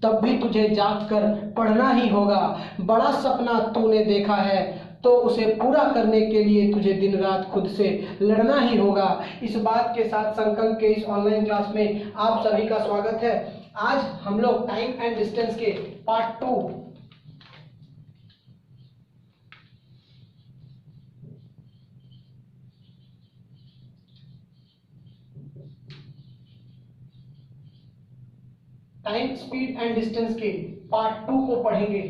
तब भी तुझे जाग कर पढ़ना ही होगा। बड़ा सपना तूने देखा है तो उसे पूरा करने के लिए तुझे दिन रात खुद से लड़ना ही होगा। इस बात के साथ संकल्प के इस ऑनलाइन क्लास में आप सभी का स्वागत है। आज हम लोग टाइम एंड डिस्टेंस के part 2 time, speed and distance के पार्ट 2 को पढ़ेंगे।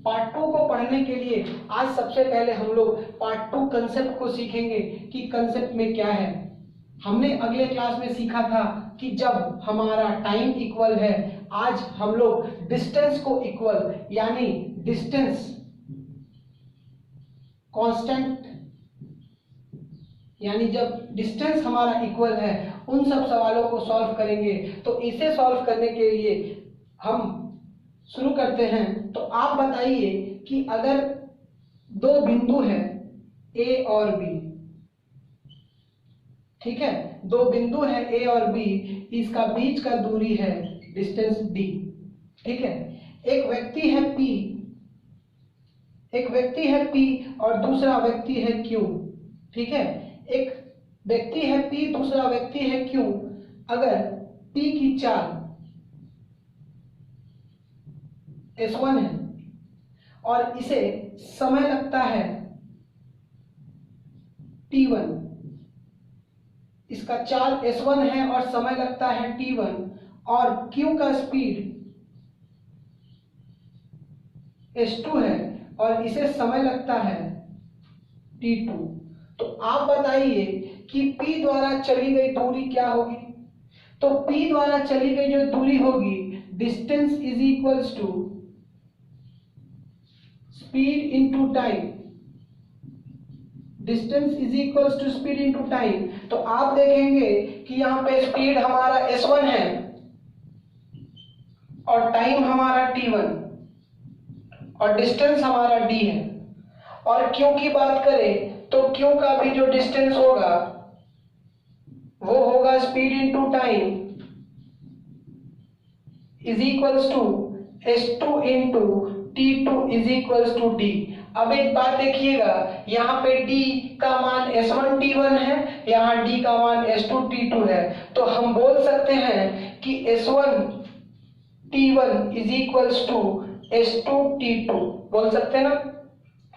पार्ट 2 को पढ़ने के लिए आज सबसे पहले हम लोग पार्ट 2 कंसेप्ट को सीखेंगे कि कंसेप्ट में क्या है। हमने अगले क्लास में सीखा था कि जब हमारा टाइम इक्वल है, आज हम लोग डिस्टेंस को इक्वल यानी डिस्टेंस कांस्टेंट यानी जब डिस्टेंस हमारा इक्वल है उन सब सवालों को सॉल्व करेंगे। तो इसे सॉल्व करने के लिए हम शुरू करते हैं। तो आप बताइए कि अगर दो बिंदु है ए और बी, ठीक है, दो बिंदु है ए और बी, इसका बीच का दूरी है डिस्टेंस डी, ठीक है। एक व्यक्ति है पी और दूसरा व्यक्ति है क्यू, ठीक है। एक व्यक्ति है पी, दूसरा व्यक्ति है क्यू। अगर पी की चाल S1 है और इसे समय लगता है T1, इसका चाल S1 है और समय लगता है T1, और Q का स्पीड S2 है और इसे समय लगता है T2। तो आप बताइए कि P द्वारा चली गई दूरी क्या होगी। तो P द्वारा चली गई जो दूरी होगी, distance is equals to speed into time, distance is equals to speed into time. तो आप देखेंगे कि यहां पे स्पीड हमारा S1 है और टाइम हमारा T1 और डिस्टेंस हमारा D है। और Q की बात करें तो Q का भी जो डिस्टेंस होगा वो होगा speed into time is equals to S2 into T2 is equals to D। अब एक बात देखिएगा, यहाँ पे D का मान S1 T1 है, यहाँ D का मान S2 T2 है। तो हम बोल सकते हैं कि S1 T1 is equals to S2 T2, बोल सकते हैं ना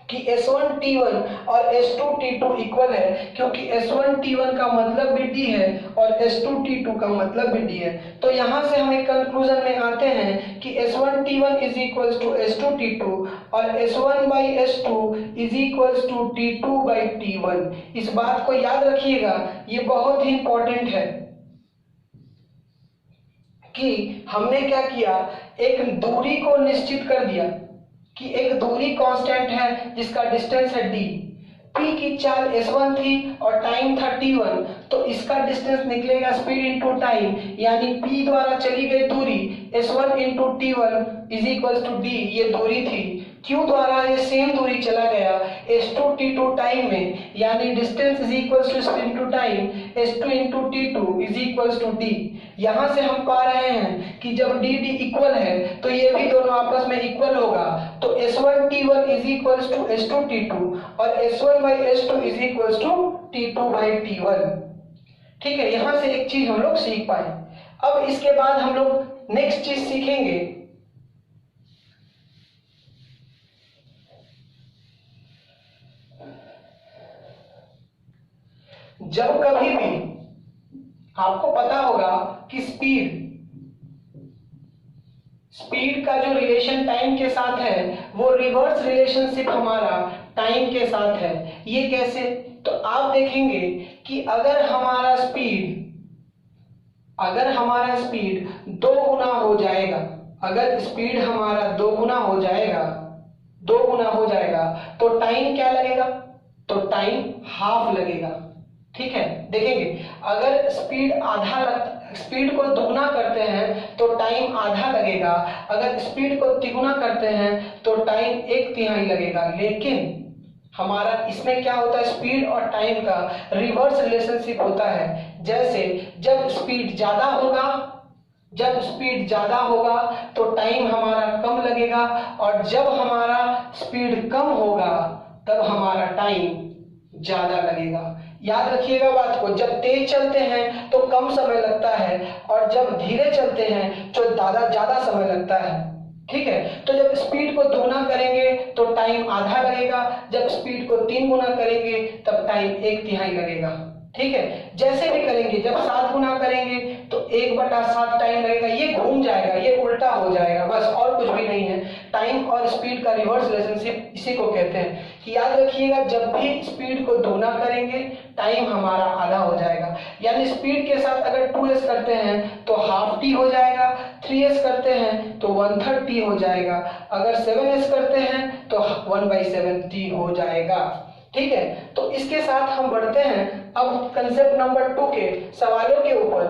कि S1 T1 और S2 T2 इक्वल है, क्योंकि S1 T1 का मतलब भी D है और S2 T2 का मतलब भी D है। तो यहां से हम एक कंक्लूजन में आते हैं कि S1 T1 is equals to S2 T2 और S1 by S2 is equals to T2 by T1। इस बात को याद रखिएगा, ये बहुत ही इंपॉर्टेंट है कि हमने क्या किया, एक दूरी को निश्चित कर दिया कि एक दूरी कांस्टेंट है जिसका डिस्टेंस है D। P की चाल S1 थी और टाइम था T1, तो इसका डिस्टेंस निकलेगा स्पीड इंटू टाइम, यानी P द्वारा चली गई दूरी S1 into T1 is equals to D, ये दूरी थी। Q द्वारा ये सेम दूरी चला गया S2 T2 टाइम में, यानी distance is equals to speed into time S2 into T2 is equals to D। यहां से हम पा रहे हैं कि जब D D इक्वल है तो ये भी दोनों आपस में इक्वल होगा। तो S1 T1 is equals to S2 T2 और S1 by S2 is equals to T2 by T1, ठीक है। यहां से एक चीज हम लोग सीख पाए। अब इसके बाद हम लोग नेक्स्ट चीज सीखेंगे, जब कभी भी आपको पता होगा कि स्पीड का जो रिलेशन टाइम के साथ है वो रिवर्स रिलेशनशिप हमारा टाइम के साथ है। ये कैसे? तो आप देखेंगे कि अगर हमारा स्पीड 2 गुना हो जाएगा, अगर स्पीड हमारा 2 गुना हो जाएगा तो टाइम क्या लगेगा? तो टाइम हाफ लगेगा, ठीक है। देखेंगे अगर स्पीड को दोगुना करते हैं तो टाइम आधा लगेगा, अगर स्पीड को तिगुना करते हैं तो टाइम 1/3 लगेगा। लेकिन हमारा इसमें क्या होता है, स्पीड और टाइम का रिवर्स रिलेशनशिप होता है। जैसे जब स्पीड ज्यादा होगा जब स्पीड ज़्यादा होगा तो टाइम हमारा कम लगेगा, और जब हमारा स्पीड कम होगा तब हमारा टाइम ज़्यादा लगेगा। याद रखिएगा बात को, जब तेज चलते हैं तो कम समय लगता है, और जब धीरे चलते हैं तो ज़्यादा समय लगता है। ठीक है, तो जब स्पीड को 2 गुना करेंगे तो टाइम आधा लगेगा, जब स्पीड को 3 गुना करेंगे तब टाइम 1/3 लगेगा। ठीक है, जैसे भी करेंगे, जब 7 गुना करेंगे तो 1/7 टाइम लगेगा। ये घूम जाएगा, ये उल्टा हो जाएगा, बस और कुछ भी नहीं है। टाइम और स्पीड का रिवर्स रिलेशनशिप इसी को कहते हैं कि याद रखिएगा, जब भी स्पीड को 2 गुना करेंगे टाइम हमारा आधा हो जाएगा। यानी स्पीड के साथ अगर 2s करते हैं तो हाफ टी हो जाएगा, 3s करते हैं तो 1/3 टी हो जाएगा, अगर 7s करते हैं तो 1/7 टी हो जाएगा। ठीक है, तो इसके साथ हम बढ़ते हैं अब कंसेप्ट नंबर 2 के सवालों के ऊपर।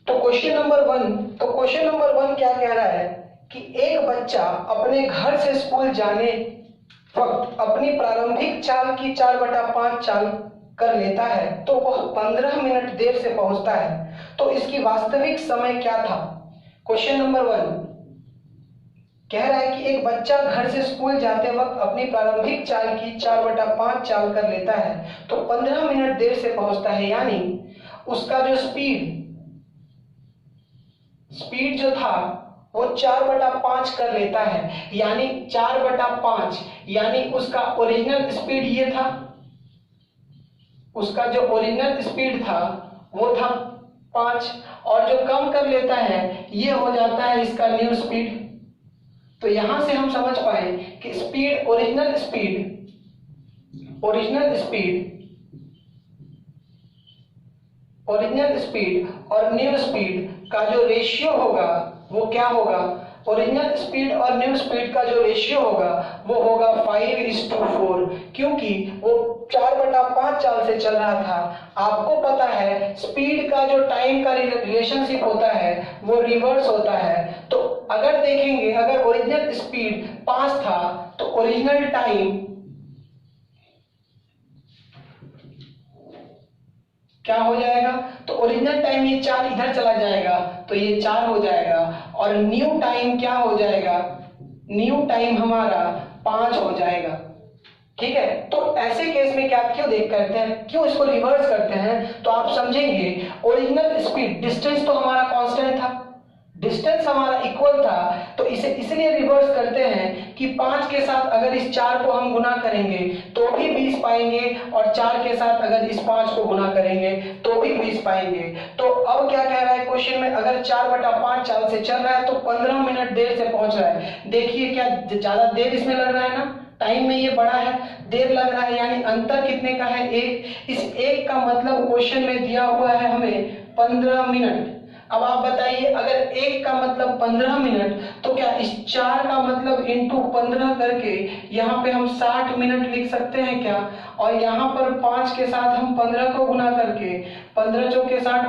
तो क्वेश्चन नंबर 1 क्या कह रहा है कि एक बच्चा अपने घर से स्कूल जाने वक्त अपनी प्रारंभिक चाल की 4/5 चाल कर लेता है तो वह 15 मिनट देर से पहुंचता है, तो इसकी वास्तविक समय क्या था। क्वेश्चन नंबर 1 कह रहा है कि एक बच्चा घर से स्कूल जाते वक्त अपनी प्रारंभिक चाल की 4/5 चाल कर लेता है तो 15 मिनट देर से पहुंचता है, यानी उसका जो स्पीड जो था वो 4/5 कर लेता है, यानी 4/5 यानी उसका ओरिजिनल स्पीड ये था, उसका जो ओरिजिनल स्पीड था वो था 5, और जो कम कर लेता है ये हो जाता है इसका न्यू स्पीड। तो यहां से हम समझ पाए कि ओरिजिनल स्पीड और न्यू स्पीड का जो रेशियो होगा वो क्या होगा। ओरिजिनल स्पीड और न्यू स्पीड का जो रेशियो होगा वो होगा 5:4, क्योंकि वो 4/5 चाल से चल रहा था। आपको पता है स्पीड का जो टाइम का रिलेशनशिप होता है वो रिवर्स होता है। तो अगर देखेंगे, अगर ओरिजिनल स्पीड 5 था तो ओरिजिनल टाइम क्या हो जाएगा, तो ओरिजिनल टाइम ये 4 इधर चला जाएगा तो ये 4 हो जाएगा, और न्यू टाइम क्या हो जाएगा, न्यू टाइम हमारा 5 हो जाएगा। ठीक है, तो ऐसे केस में क्या क्यों करते हैं, क्यों इसको रिवर्स करते हैं, तो आप समझेंगे ओरिजिनल स्पीड, डिस्टेंस तो हमारा कांस्टेंट था, डिस्टेंस हमारा इक्वल था, तो इसे इसलिए रिवर्स करते हैं कि 5 के साथ अगर इस 4 को हम गुना करेंगे तो भी 20 पाएंगे, और 4 के साथ अगर इस 5 को गुना करेंगे तो भी 20 पाएंगे। तो अब क्या कह रहा है क्वेश्चन में, अगर 4/5 चाल से चल रहा है तो 15 मिनट देर से पहुंच रहा है। देखिए क्या ज्यादा देर इसमें लग रहा है ना, टाइम में ये बड़ा है, देर लग रहा है, यानी अंतर कितने का है, 1। इस 1 का मतलब क्वेश्चन में दिया हुआ है हमें 15 मिनट। अब आप बताइए, अगर 1 का मतलब 15 मिनट तो क्या इस 4 का मतलब इंटू 15 करके यहाँ पे हम 60 मिनट लिख सकते हैं क्या, और यहाँ पर 5 के साथ हम 15 को गुना करके 15 चौके 60,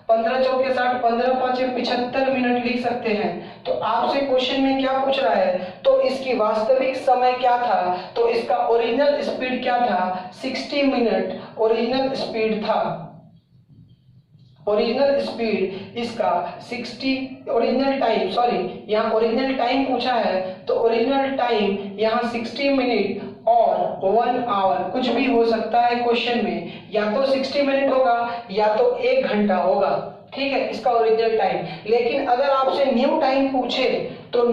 15 चौके 60, 15 5 75 मिनट लिख सकते हैं। तो आपसे क्वेश्चन में क्या पूछ रहा है, तो इसकी वास्तविक समय क्या था, तो इसका ओरिजिनल स्पीड क्या था, 60 मिनट ओरिजिनल स्पीड था। ओरिजिनल स्पीड इसका 60, ओरिजिनल टाइम, सॉरी यहाँ ओरिजिनल टाइम पूछा है तो ओरिजिनल टाइम यहाँ 60 मिनट और 1 आवर कुछ भी हो सकता है क्वेश्चन में, या तो 60 मिनट होगा या तो 1 घंटा होगा। ठीक है, इसका ओरिजिनल टाइम। लेकिन अगर आपसे न्यू टाइम पूछे तो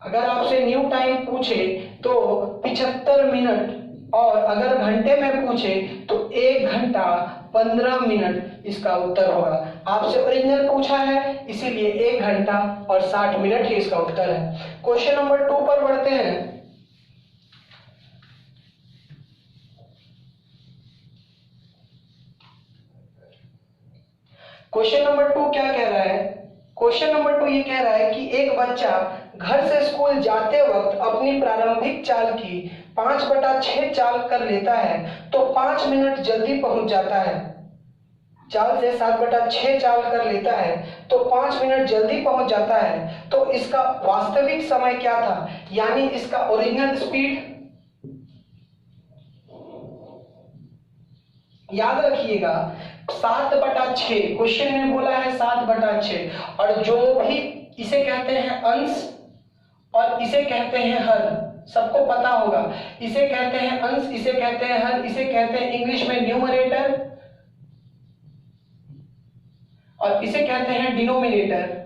अगर आपसे न्यू टाइम पूछे तो 75 मिनट, और अगर घंटे में पूछे तो 1 घंटा 15 मिनट इसका उत्तर होगा। आपसे ओरिजिनल पूछा है इसीलिए 1 घंटा और 60 मिनट ही इसका उत्तर है। क्वेश्चन नंबर 2 पर बढ़ते हैं। क्वेश्चन नंबर 2 क्या कह रहा है, क्वेश्चन नंबर 2 ये कह रहा है कि एक बच्चा घर से स्कूल जाते वक्त अपनी प्रारंभिक चाल की 5/6 चाल कर लेता है तो 5 मिनट जल्दी पहुंच जाता है। चाल से 7/6 चाल कर लेता है तो 5 मिनट जल्दी पहुंच जाता है, तो इसका वास्तविक समय क्या था, यानी इसका ओरिजिनल स्पीड याद रखिएगा 7/6 क्वेश्चन में बोला है 7/6, और जो भी इसे कहते हैं अंश और इसे कहते हैं हर, सबको पता होगा। इसे कहते हैं अंश, इसे कहते हैं हर, इसे कहते हैं इंग्लिश में न्यूमरेटर और इसे कहते हैं डिनोमिनेटर।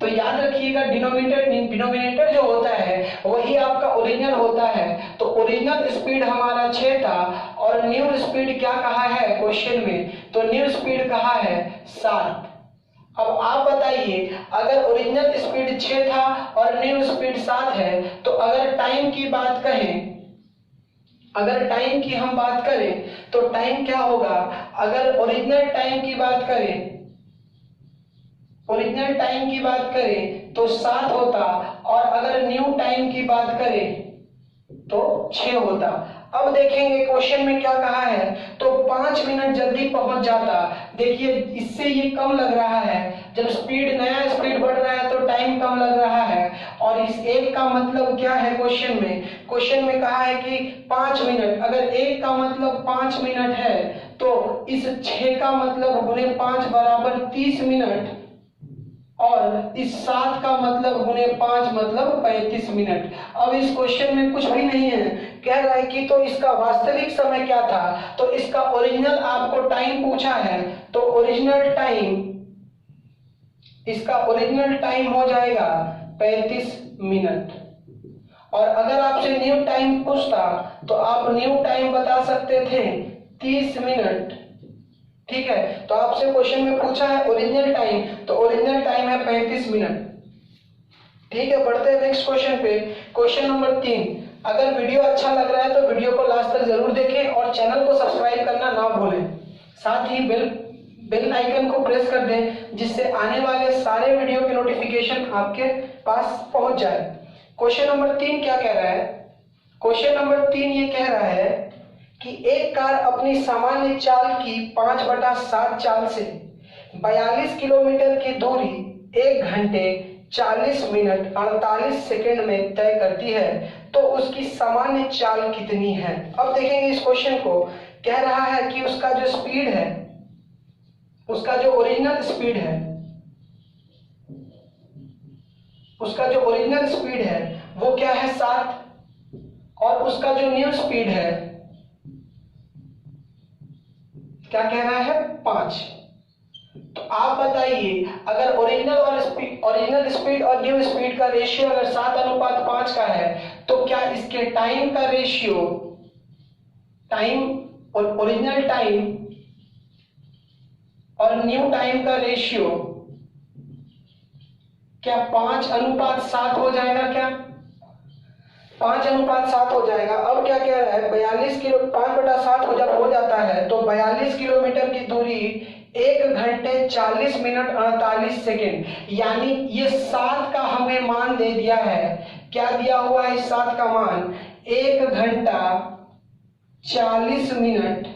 तो याद रखिएगा डिनोमिनेटर जो होता है वही आपका ओरिजिनल होता है। तो ओरिजिनल स्पीड हमारा 6 था और न्यू स्पीड क्या कहा है क्वेश्चन में, तो न्यू स्पीड कहा है 7। अब आप बताइए, अगर ओरिजिनल स्पीड 6 था और न्यू स्पीड 7 है, तो अगर टाइम की बात करें, अगर टाइम की हम बात करें तो टाइम क्या होगा, अगर ओरिजिनल टाइम की बात करें, ओरिजिनल टाइम की बात करें तो 7 होता, और अगर न्यू टाइम की बात करें तो 6 होता। अब देखेंगे क्वेश्चन में क्या कहा है, तो 5 मिनट जल्दी पहुंच जाता। देखिए इससे ये कम लग रहा है, जब स्पीड नया स्पीड बढ़ रहा है तो टाइम कम लग रहा है। और इस एक का मतलब क्या है क्वेश्चन में कहा है कि 5 मिनट, अगर एक का मतलब 5 मिनट है तो इस 6 का मतलब गुने 5 बराबर 30 मिनट, और इस 7 का मतलब गुने 5 मतलब 35 मिनट। अब इस क्वेश्चन में कुछ भी नहीं है, कह रहा है कि तो इसका वास्तविक समय क्या था, तो इसका ओरिजिनल आपको टाइम पूछा है, तो ओरिजिनल टाइम, इसका ओरिजिनल टाइम हो जाएगा 35 मिनट। और अगर आपसे न्यू टाइम पूछता तो आप न्यू टाइम बता सकते थे 30 मिनट। ठीक है, तो आपसे क्वेश्चन में पूछा है ओरिजिनल टाइम, तो ओरिजिनल टाइम है 35 मिनट। ठीक है, बढ़ते हैं नेक्स्ट क्वेश्चन पे। Question number 3। अगर वीडियो अच्छा लग रहा है तो वीडियो को लास्ट तक जरूर देखें और चैनल को सब्सक्राइब करना ना भूलें, साथ ही बेल आइकन को प्रेस कर दें जिससे आने वाले सारे वीडियो के नोटिफिकेशन आपके पास पहुंच जाए। क्वेश्चन नंबर 3 क्या कह रहा है, क्वेश्चन नंबर 3 ये कह रहा है कि एक कार अपनी सामान्य चाल की 5/7 चाल से 42 किलोमीटर की दूरी 1 घंटे 40 मिनट 48 सेकंड में तय करती है, तो उसकी सामान्य चाल कितनी है। अब देखेंगे इस क्वेश्चन को, कह रहा है कि उसका जो स्पीड है, उसका जो ओरिजिनल स्पीड है, उसका जो ओरिजिनल स्पीड है वो क्या है 7, और उसका जो न्यू स्पीड है क्या कह रहा है 5। तो आप बताइए, अगर ओरिजिनल स्पीड और न्यू स्पीड का रेशियो अगर 7:5 का है, तो क्या इसके टाइम का रेशियो, टाइम और ओरिजिनल टाइम और न्यू टाइम का रेशियो क्या 5:7 हो जाएगा, क्या 5:7 हो जाएगा। अब क्या कह रहा है 42 किलो, 5/7 हो जब हो जाता है तो 42 किलोमीटर की दूरी 1 घंटे 40 मिनट 48 सेकेंड, यानी ये 7 का हमें मान दे दिया है। क्या दिया हुआ है इस 7 का मान, 1 घंटा 40 मिनट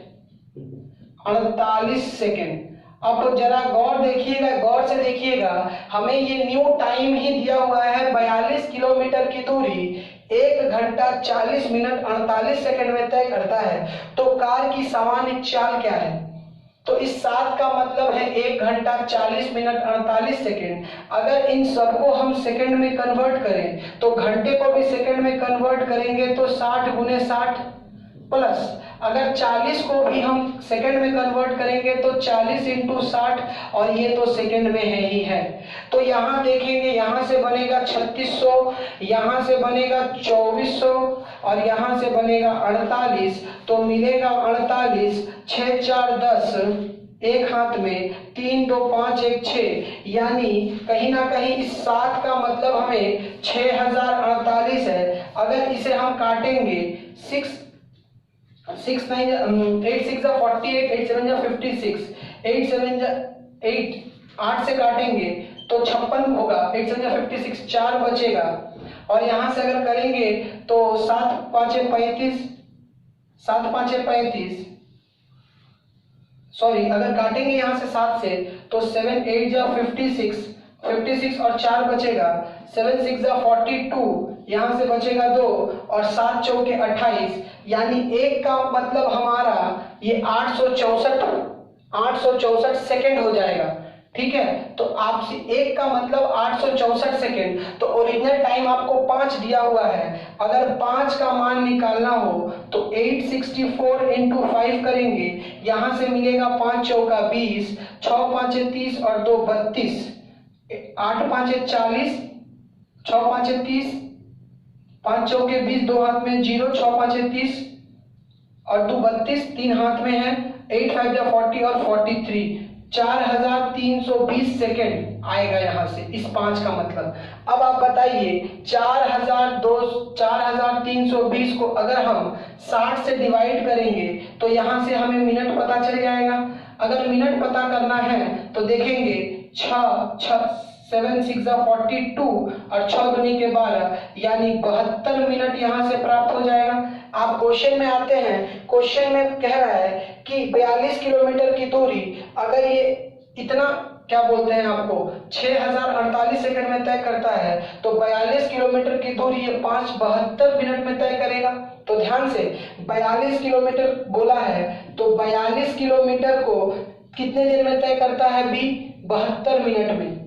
48 सेकेंड। अब जरा गौर देखिएगा, गौर से देखिएगा, हमें ये न्यू टाइम ही दिया हुआ है 42 किलोमीटर की दूरी 1 घंटा 40 मिनट 48 सेकंड में तय करता है, तो कार की सामान्य चाल क्या है। तो इस 7 का मतलब है 1 घंटा 40 मिनट 48 सेकंड। अगर इन सबको हम सेकंड में कन्वर्ट करें तो घंटे को भी सेकंड में कन्वर्ट करेंगे तो 60 गुने 60 प्लस, अगर 40 को भी हम सेकंड में कन्वर्ट करेंगे तो 40 इंटू 60, और ये तो सेकंड में है ही है। तो यहाँ देखेंगे, यहाँ से बनेगा 3600, यहाँ से बनेगा 2400 और यहाँ से बनेगा 48, तो मिलेगा 48, 6 4 10, एक हाथ में 3 2 5 1 6, यानी कहीं ना कहीं इस 7 का मतलब हमें 6048 है। अगर इसे हम काटेंगे 8 6 48, 8 7 56, 8 7 8, 8 से काटेंगे तो 56 होगा, 8 7 56, 4 बचेगा। और यहाँ से अगर करेंगे तो 7 5 35, 7 5 35, सॉरी अगर काटेंगे यहाँ से 7 से तो 7 8 56, 56 और 4 बचेगा, 7 6 42, यहाँ से बचेगा 2 और 7 चौके 28, यानी एक का मतलब हमारा ये 864 सेकेंड हो जाएगा। ठीक है, तो आपसे एक का मतलब 864 सेकेंड, तो ओरिजिनल टाइम आपको 5 दिया हुआ है। अगर 5 का मान निकालना हो तो 864 इंटू 5 करेंगे, यहां से मिलेगा 5 चौका 20, 6 5 30 और 2 32, 8 5 40, 6 5 30, 5 चौके 20, 2 हाथ में 0, 6 5 30 और 2 32, 3 हाथ में है, 8 5 40 और 43, 4320 सेकेंड आएगा यहाँ से इस 5 का मतलब। अब आप बताइए 4320 को अगर हम 60 से डिवाइड करेंगे तो यहाँ से हमें मिनट पता चल जाएगा। अगर मिनट पता करना है तो देखेंगे 7 6 42 और 6 दूनी के 12, यानी 72 मिनट यहाँ से प्राप्त हो जाएगा। आप क्वेश्चन में आते हैं, क्वेश्चन में कह रहा है कि 42 किलोमीटर की दूरी अगर ये इतना क्या बोलते हैं आपको 6048 सेकंड में तय करता है, तो 42 किलोमीटर की दूरी ये 72 मिनट में तय करेगा। तो ध्यान से 42 किलोमीटर बोला है, तो 42 किलोमीटर को कितने देर में तय करता है बी? 72 मिनट में।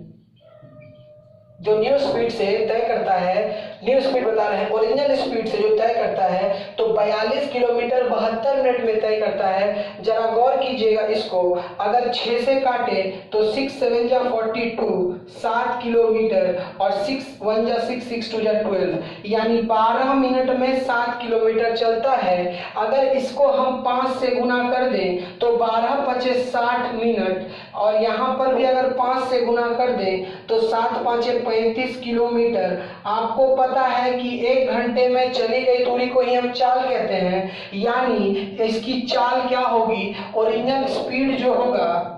जो न्यू स्पीड से तय करता है, न्यू स्पीड बता रहे हैं, ओरिजिनल स्पीड से जो तय करता है तो 42 किलोमीटर 72 मिनट में तय करता है। जरा गौर कीजिएगा इसको, अगर 6 से काटे तो 6 7 जा 42, 7 किलोमीटर और 6 1 जा 6 6 2 जा 12, यानी 12 मिनट में 7 किलोमीटर चलता है। अगर इसको हम 5 से गुना कर दें तो 12 5 60 मिनट, और यहाँ पर भी अगर 5 से गुना कर दें तो 7 5 35 किलोमीटर। आपको पता है कि 1 घंटे में चली गई दूरी को ही हम चाल कहते हैं, यानी इसकी चाल क्या होगी? ओरिजिनल स्पीड जो होगा,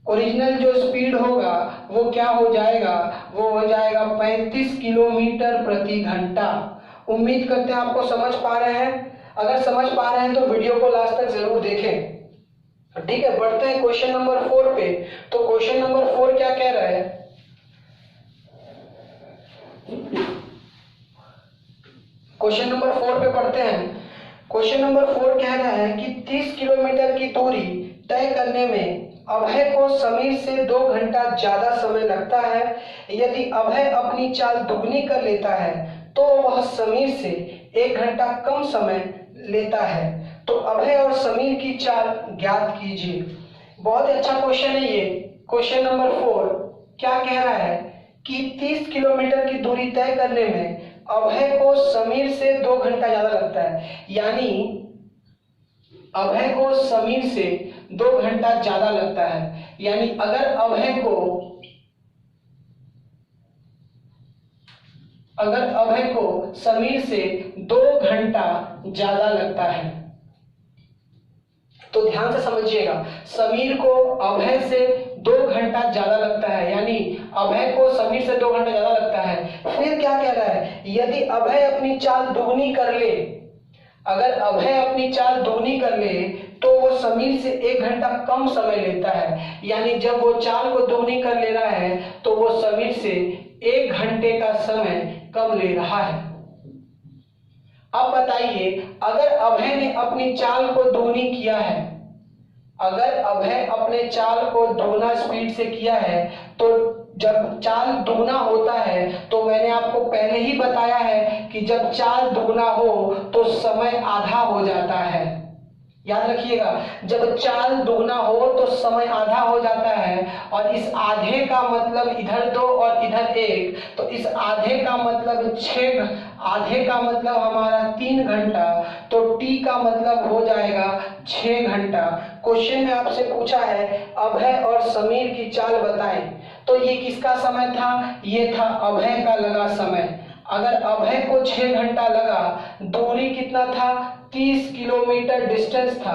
ओरिजिनल जो स्पीड होगा वो क्या हो जाएगा? वो हो जाएगा 35 किलोमीटर प्रति घंटा। उम्मीद करते हैं आपको समझ पा रहे हैं। अगर समझ पा रहे हैं तो वीडियो को लास्ट तक जरूर देखें। ठीक है, बढ़ते हैं क्वेश्चन नंबर 4 पे। तो क्वेश्चन नंबर 4 क्या कह रहा है? क्वेश्चन नंबर 4 पे पढ़ते हैं। क्वेश्चन नंबर 4 कह रहा है कि 30 किलोमीटर की दूरी तय करने में अभय को समीर से 2 घंटा ज्यादा समय लगता है। यदि अभय अपनी चाल दुगनी कर लेता है तो वह समीर से 1 घंटा कम समय लेता है। तो अभय और समीर की चाल ज्ञात कीजिए। बहुत अच्छा क्वेश्चन है ये। क्वेश्चन नंबर 4 क्या कह रहा है कि 30 किलोमीटर की दूरी तय करने में अभय को समीर से 2 घंटा ज्यादा लगता है, यानी अभय को समीर से 2 घंटा ज्यादा लगता है। यानी अगर अभय को समीर से 2 घंटा ज्यादा लगता है, तो ध्यान से समझिएगा, समीर को अभय से 2 घंटा ज्यादा लगता है, यानी अभय को समीर से 2 घंटा ज्यादा लगता है। फिर क्या कह रहा है? यदि अभय अपनी चाल दुगनी कर ले, अगर अभय अपनी चाल दुगनी कर ले तो वो समीर से 1 घंटा कम समय लेता है। यानी जब वो चाल को दुगनी कर ले रहा है तो वो समीर से 1 घंटे का समय कम ले रहा है। अब बताइए, अगर अभय ने अपनी चाल को दोगुनी किया है, अगर अभय अपने चाल को दोगुना स्पीड से किया है, तो जब चाल दुगना होता है तो मैंने आपको पहले ही बताया है कि जब चाल दुगना हो तो समय आधा हो जाता है। याद रखिएगा, जब चाल दुगना हो तो समय आधा हो जाता है, और इस आधे का मतलब इधर 2 और इधर 1, तो इस आधे का मतलब 6, आधे का मतलब हमारा 3 घंटा, तो टी का मतलब हो जाएगा 6 घंटा। क्वेश्चन में आपसे पूछा है अभय और समीर की चाल बताएं, तो ये किसका समय था? ये था अभय का लगा समय। अगर अभय को 6 घंटा लगा, दूरी कितना था? 30 किलोमीटर डिस्टेंस था,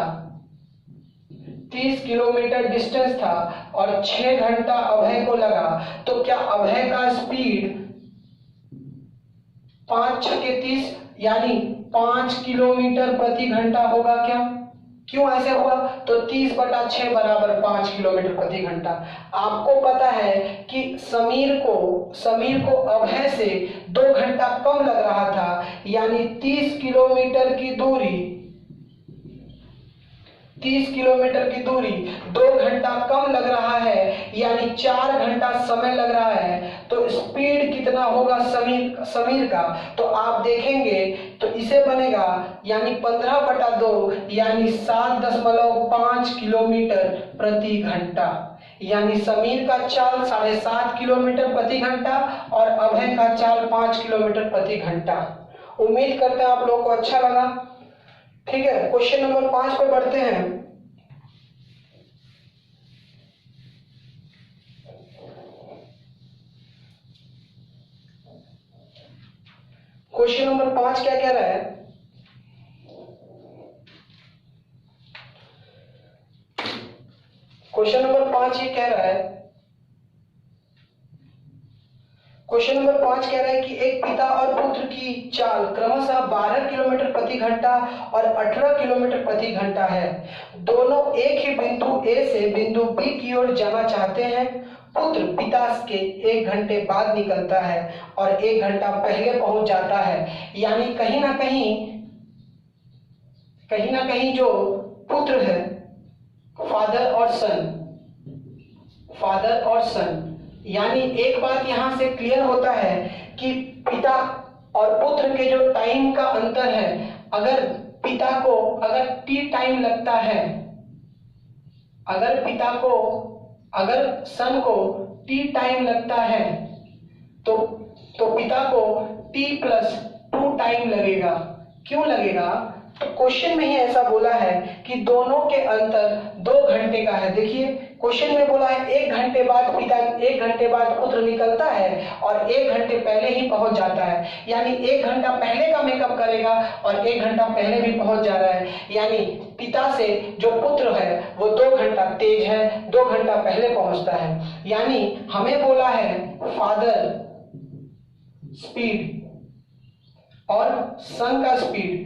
30 किलोमीटर डिस्टेंस था, और 6 घंटा अभय को लगा, तो क्या अभय का स्पीड 5 6 30 यानी 5 किलोमीटर प्रति घंटा होगा क्या? क्यों ऐसे हुआ? तो 30/6 बराबर 5 किलोमीटर प्रति घंटा। आपको पता है कि समीर को अभय से 2 घंटा कम लग रहा था, यानी 30 किलोमीटर की दूरी 2 घंटा कम लग रहा है, यानी 4 घंटा समय लग रहा है। तो स्पीड कितना होगा समीर का? तो आप देखेंगे तो इसे बनेगा यानी 15/2 यानी 7.5 किलोमीटर प्रति घंटा। यानी समीर का चाल 7.5 किलोमीटर प्रति घंटा और अभय का चाल 5 किलोमीटर प्रति घंटा। उम्मीद करते हैं आप लोगों को अच्छा लगा। ठीक है, क्वेश्चन नंबर 5 पे बढ़ते हैं। क्वेश्चन नंबर 5 क्या कह रहा है? क्वेश्चन नंबर 5 ये कह रहा है, क्वेश्चन नंबर 5 कह रहा है कि एक पिता और पुत्र की चाल क्रमशः 12 किलोमीटर प्रति घंटा और 18 किलोमीटर प्रति घंटा है। दोनों एक ही बिंदु ए से बिंदु बी की ओर जाना चाहते हैं। पुत्र पिता के 1 घंटे बाद निकलता है और 1 घंटा पहले पहुंच जाता है। यानी कहीं ना कहीं जो पुत्र है, फादर और सन, यानी एक बात यहां से क्लियर होता है कि पिता और पुत्र के जो टाइम का अंतर है, अगर टी टाइम लगता है, अगर सन को टी टाइम लगता है तो पिता को t+2 टाइम लगेगा। क्यों लगेगा? तो क्वेश्चन में ही ऐसा बोला है कि दोनों के अंतर 2 घंटे का है। देखिए क्वेश्चन में बोला है 1 घंटे बाद पुत्र निकलता है और 1 घंटे पहले ही पहुंच जाता है। यानी 1 घंटा पहले का मेकअप करेगा और 1 घंटा पहले भी पहुंच जा रहा है। यानी पिता से जो पुत्र है वो 2 घंटा तेज है, 2 घंटा पहले पहुंचता है। यानी हमें बोला है फादर स्पीड और सन का स्पीड।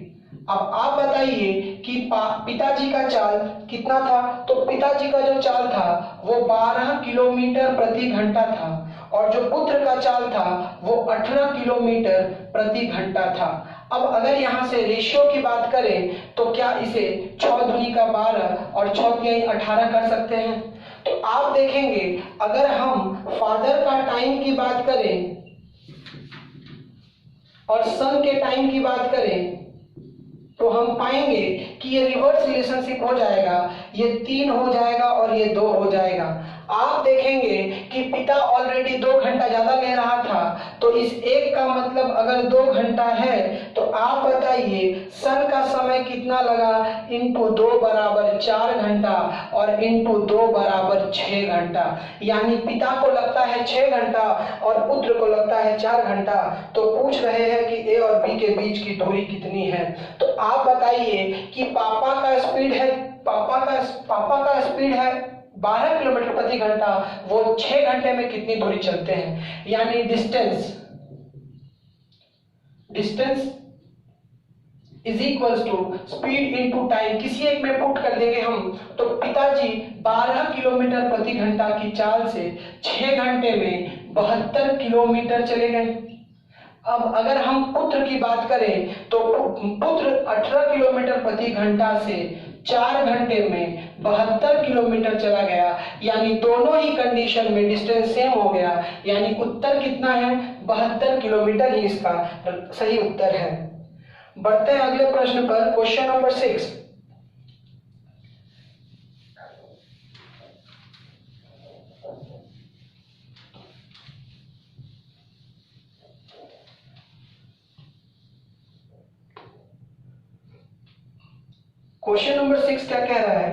अब आप बताइए कि पिताजी का चाल कितना था? तो पिताजी का जो चाल था वो 12 किलोमीटर प्रति घंटा था और जो पुत्र का चाल था वो 18 किलोमीटर प्रति घंटा था। अब अगर यहाँ से रेशियो की बात करें तो क्या इसे 6 दूनी का 12 और 6 तिहाई 18 कर सकते हैं? तो आप देखेंगे अगर हम फादर का टाइम की बात करें और सन के टाइम की बात करें तो हम पाएंगे कि ये रिवर्स रिलेशनशिप हो जाएगा, ये 3 हो जाएगा और ये 2 हो जाएगा। आप देखेंगे कि पिता ऑलरेडी 2 घंटा ज्यादा ले रहा था, तो इस एक का मतलब अगर 2 घंटा है तो आप बताइए सन का समय कितना लगा? इंटू 2 बराबर 4 घंटा और इंटू 2 बराबर 6 घंटा। यानी पिता को लगता है 6 घंटा और पुत्र को लगता है 4 घंटा। तो पूछ रहे हैं कि ए और बी के बीच की दूरी कितनी है? तो आप बताइए कि पापा का स्पीड है 12 किलोमीटर प्रति घंटा, वो 6 घंटे में कितनी दूरी चलते हैं? यानी distance is equals to speed into time. किसी एक में पुट कर देंगे हम, तो पिताजी 12 किलोमीटर प्रति घंटा की चाल से 6 घंटे में 72 किलोमीटर चले गए। अब अगर हम पुत्र की बात करें तो पुत्र 18 किलोमीटर प्रति घंटा से 4 घंटे में 72 किलोमीटर चला गया। यानी दोनों ही कंडीशन में डिस्टेंस सेम हो गया। यानी उत्तर कितना है? 72 किलोमीटर ही इसका सही उत्तर है। बढ़ते हैं अगले प्रश्न पर, क्वेश्चन नंबर 6। क्वेश्चन नंबर 6 क्या कह रहा है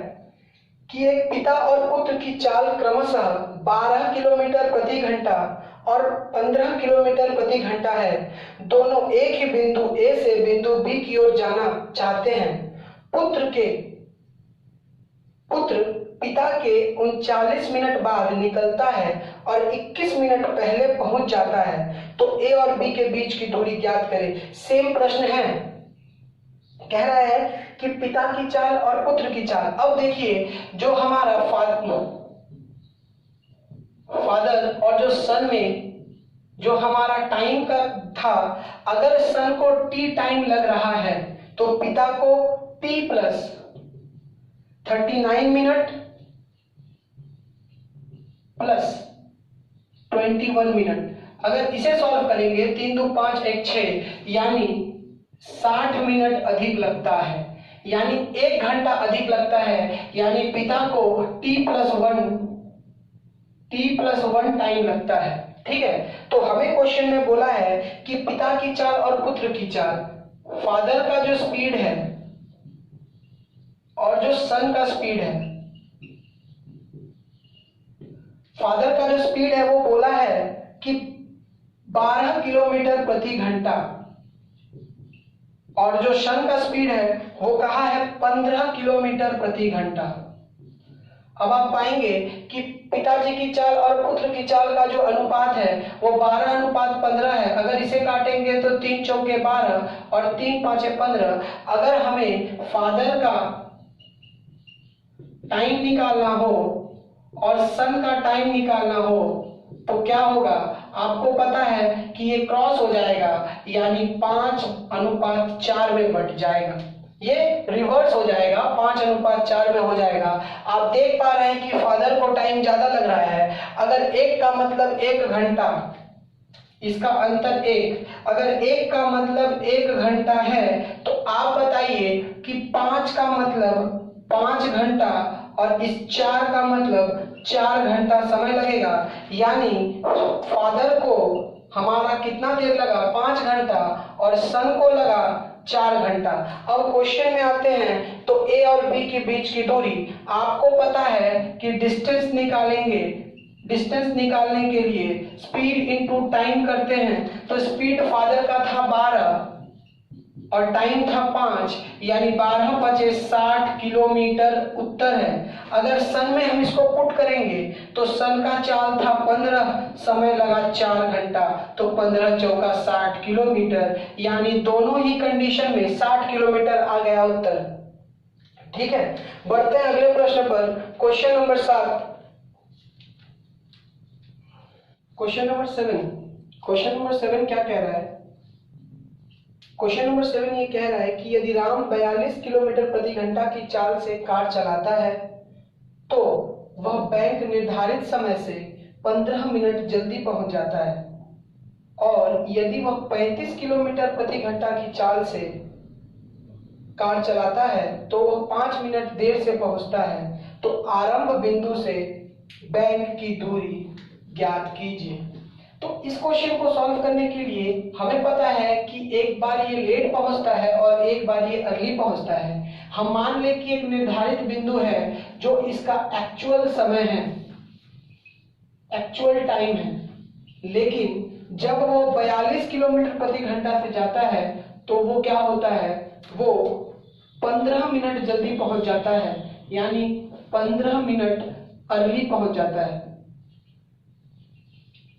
कि एक पिता और पुत्र की चाल क्रमशः 12 किलोमीटर प्रति घंटा और 15 किलोमीटर प्रति घंटा है। दोनों एक ही बिंदु ए से बिंदु बी की ओर जाना चाहते हैं। पुत्र पिता के 39 मिनट बाद निकलता है और 21 मिनट पहले पहुंच जाता है। तो ए और बी के बीच की दूरी ज्ञात करें। सेम प्रश्न है, कह रहा है कि पिता की चाल और पुत्र की चाल। अब देखिए, जो हमारा फादर और जो सन में जो हमारा टाइम का था, अगर सन को t टाइम लग रहा है तो पिता को t plus 39 minute plus 21 minute, अगर इसे सॉल्व करेंगे 3 2 5 1 6, यानी 60 मिनट अधिक लगता है, यानी 1 घंटा अधिक लगता है, यानी पिता को t प्लस वन टाइम लगता है। ठीक है, तो हमें क्वेश्चन में बोला है कि पिता की चाल और पुत्र की चाल, फादर का जो स्पीड है और जो सन का स्पीड है, फादर का जो स्पीड है वो बोला है कि 12 किलोमीटर प्रति घंटा और जो सन का स्पीड है वो कहा है 15 किलोमीटर प्रति घंटा। अब आप पाएंगे कि पिताजी की चाल और पुत्र की चाल का जो अनुपात है वो 12:15 है। अगर इसे काटेंगे तो 3 चौके 12 और 3 पांचे 15। अगर हमें फादर का टाइम निकालना हो और सन का टाइम निकालना हो तो क्या होगा, आपको पता है कि ये क्रॉस हो जाएगा, यानी 5:4 में बट जाएगा, ये रिवर्स हो जाएगा, 5:4 में हो जाएगा। आप देख पा रहे हैं कि फादर को टाइम ज्यादा लग रहा है। अगर 1 का मतलब 1 घंटा, इसका अंतर 1, अगर 1 का मतलब 1 घंटा है तो आप बताइए कि 5 का मतलब 5 घंटा और इस 4 का मतलब 4 घंटा समय लगेगा, यानी फादर को हमारा कितना देर लगा, 5 घंटा, और सन को लगा 4 घंटा। अब क्वेश्चन में आते हैं तो ए और बी के बीच की दूरी, आपको पता है कि डिस्टेंस निकालेंगे, डिस्टेंस निकालने के लिए स्पीड इनटू टाइम करते हैं, तो स्पीड फादर का था 12 और टाइम था 5, यानी 12 × 60 किलोमीटर उत्तर है। अगर सन में हम इसको पुट करेंगे तो सन का चाल था 15, समय लगा 4 घंटा, तो 15 चौका 60 किलोमीटर, यानी दोनों ही कंडीशन में 60 किलोमीटर आ गया उत्तर। ठीक है, बढ़ते हैं अगले प्रश्न पर। Question number 7, question number 7। Question number 7 क्या कह रहा है? क्वेश्चन नंबर 7 ये कह रहा है कि यदि राम 42 किलोमीटर प्रति घंटा की चाल से कार चलाता है तो वह बैंक निर्धारित समय से 15 मिनट जल्दी पहुंच जाता है, और यदि वह 35 किलोमीटर प्रति घंटा की चाल से कार चलाता है तो वह 5 मिनट देर से पहुंचता है, तो आरंभ बिंदु से बैंक की दूरी ज्ञात कीजिए। तो इस क्वेश्चन को सॉल्व करने के लिए हमें पता है कि एक बार ये लेट पहुंचता है और एक बार ये अर्ली पहुंचता है। हम मान ले कि एक निर्धारित बिंदु है जो इसका एक्चुअल समय है, एक्चुअल टाइम है, लेकिन जब वो 42 किलोमीटर प्रति घंटा से जाता है तो वो क्या होता है, वो 15 मिनट जल्दी पहुंच जाता है, यानी 15 मिनट अर्ली पहुंच जाता है।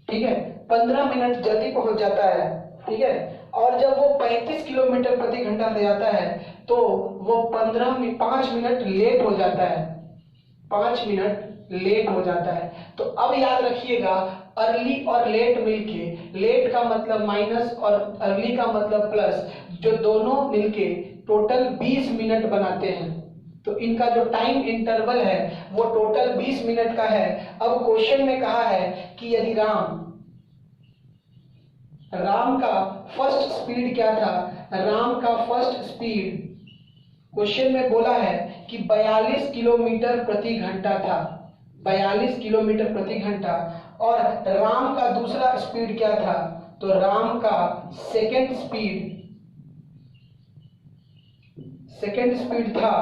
ठीक है, 15 मिनट जल्दी पहुंच जाता है। ठीक है, और जब वो 35 किलोमीटर प्रति घंटा से जाता है तो वो 5 मिनट लेट हो जाता है, 5 मिनट लेट हो जाता है। तो अब याद रखिएगा, अर्ली और लेट मिलके, लेट का मतलब माइनस और अर्ली का मतलब प्लस, जो दोनों मिलके टोटल 20 मिनट बनाते हैं। तो इनका जो टाइम इंटरवल है वो टोटल 20 मिनट का है। अब क्वेश्चन में कहा है कि यदि राम का फर्स्ट स्पीड क्या था, राम का फर्स्ट स्पीड क्वेश्चन में बोला है कि 42 किलोमीटर प्रति घंटा था, 42 किलोमीटर प्रति घंटा, और राम का दूसरा स्पीड क्या था, तो राम का सेकेंड स्पीड था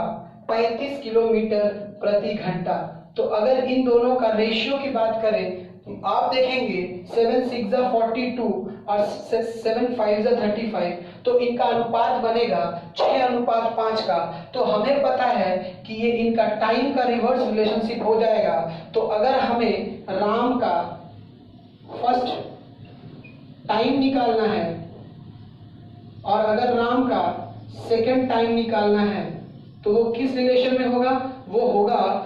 35 किलोमीटर प्रति घंटा। तो अगर इन दोनों का रेशियो की बात करें तो आप देखेंगे 7 6 42 और 7 5 35, तो इनका अनुपात बनेगा 6:5 का। तो हमें पता है कि ये इनका टाइम का रिवर्स रिलेशनशिप हो जाएगा। तो अगर हमें राम का फर्स्ट टाइम निकालना है और अगर राम का सेकंड टाइम निकालना है तो वो किस रिलेशन में होगा, वो होगा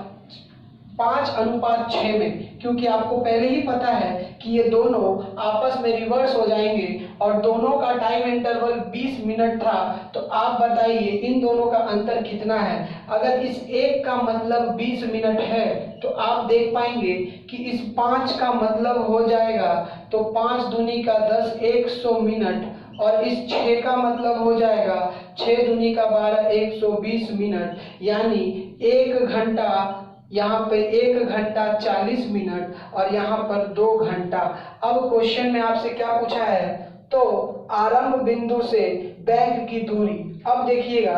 5:6 में, क्योंकि आपको पहले ही पता है कि ये दोनों आपस में रिवर्स हो जाएंगे और दोनों का टाइम इंटरवल 20 मिनट था। तो आप बताइए इन दोनों का अंतर कितना है। अगर इस एक का मतलब 20 मिनट है तो आप देख पाएंगे कि इस 5 का मतलब हो जाएगा तो 5 दूनी का 10, 100 मिनट, और इस 6 का मतलब हो जाएगा 6 दूनी का 12, 120 मिनट, यानी 1 घंटा, यहाँ पे 1 घंटा 40 मिनट और यहाँ पर 2 घंटा। अब क्वेश्चन में आपसे क्या पूछा है, तो आरंभ बिंदु से बैंक की दूरी। अब देखिएगा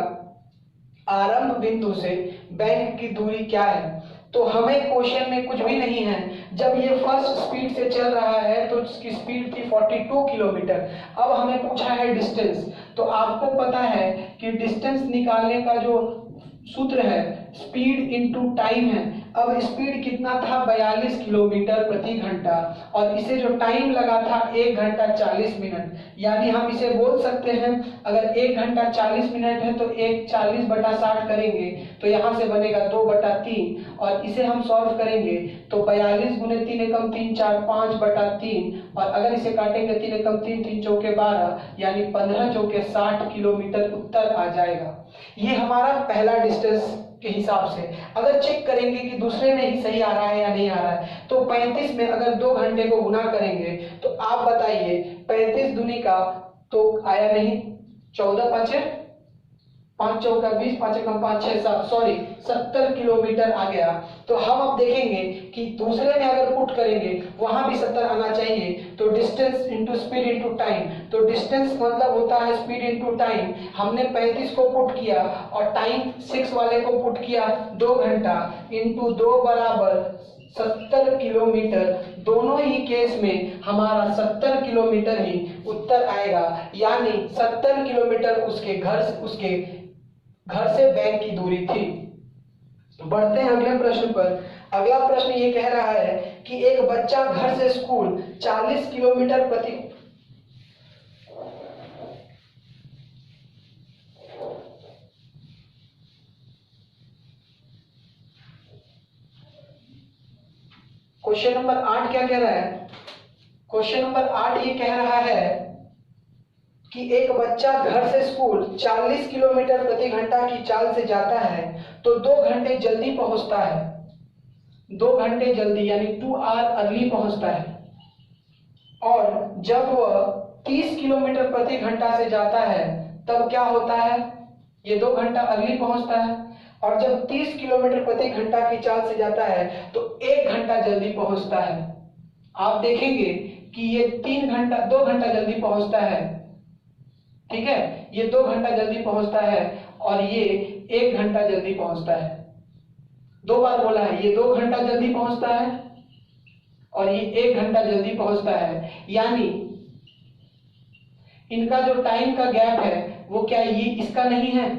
आरंभ बिंदु से बैंक की दूरी क्या है, तो हमें क्वेश्चन में कुछ भी नहीं है। जब ये फर्स्ट स्पीड से चल रहा है तो इसकी स्पीड थी 42 किलोमीटर। अब हमें पूछा है डिस्टेंस, तो आपको पता है कि डिस्टेंस निकालने का जो सूत्र है स्पीड इनटू टाइम है। अब स्पीड कितना था 42 किलोमीटर प्रति घंटा और इसे जो टाइम लगा था 1 घंटा 40 मिनट, यानी हम इसे बोल सकते हैं अगर 1 घंटा 40 मिनट है तो 1 40/60 करेंगे तो यहाँ से बनेगा 2/3 और इसे हम सॉल्व करेंगे तो 42 गुने 3 एकम 3 4 5/3 और अगर इसे काटेंगे 3 एकम 3 3 चौके 12 यानी 15 चौके 60 किलोमीटर उत्तर आ जाएगा। ये हमारा पहला डिस्टेंस के हिसाब से। अगर चेक करेंगे कि दूसरे में ही सही आ रहा है या नहीं आ रहा है तो 35 में अगर 2 घंटे को गुना करेंगे तो आप बताइए 35 दूनी का तो आया नहीं, 14 5 5 चौका 20 5 एकम 5 6 7 सॉरी 70 किलोमीटर आ गया। तो हम अब देखेंगे कि दूसरे में अगर पुट करेंगे वहां भी 70 आना चाहिए। तो distance into speed into time, तो डिस्टेंस मतलब होता है स्पीड इंटू टाइम। हमने 35 को पुट किया और टाइम 6 वाले को पुट किया 2 घंटा इंटू 2 बराबर 70 किलोमीटर। दोनों ही केस में हमारा 70 किलोमीटर ही उत्तर आएगा, यानी 70 किलोमीटर उसके घर से बैंक की दूरी थी। बढ़ते हैं अगले प्रश्न पर। अगला प्रश्न ये कह रहा है कि एक बच्चा घर से स्कूल 40 किलोमीटर प्रति क्वेश्चन नंबर 8 क्या कह रहा है, क्वेश्चन नंबर 8 ये कह रहा है कि एक बच्चा घर से स्कूल 40 किलोमीटर प्रति घंटा की चाल से जाता है तो 2 घंटे जल्दी पहुंचता है, 2 घंटे जल्दी यानी 2 आवर अर्ली पहुंचता है। और जब वह 30 किलोमीटर प्रति घंटा से जाता है तब क्या होता है, ये 2 घंटा अर्ली पहुंचता है। और जब 30 किलोमीटर प्रति घंटा की चाल से जाता है तो 1 घंटा जल्दी पहुंचता है। आप देखेंगे कि ये 2 घंटा जल्दी पहुंचता है, ठीक है, ये 2 घंटा जल्दी पहुंचता है और ये 1 घंटा जल्दी पहुंचता है। 2 बार बोला है, ये 2 घंटा जल्दी पहुंचता है और ये 1 घंटा जल्दी पहुंचता है, यानी इनका जो टाइम का गैप है वो क्या ये इसका नहीं है।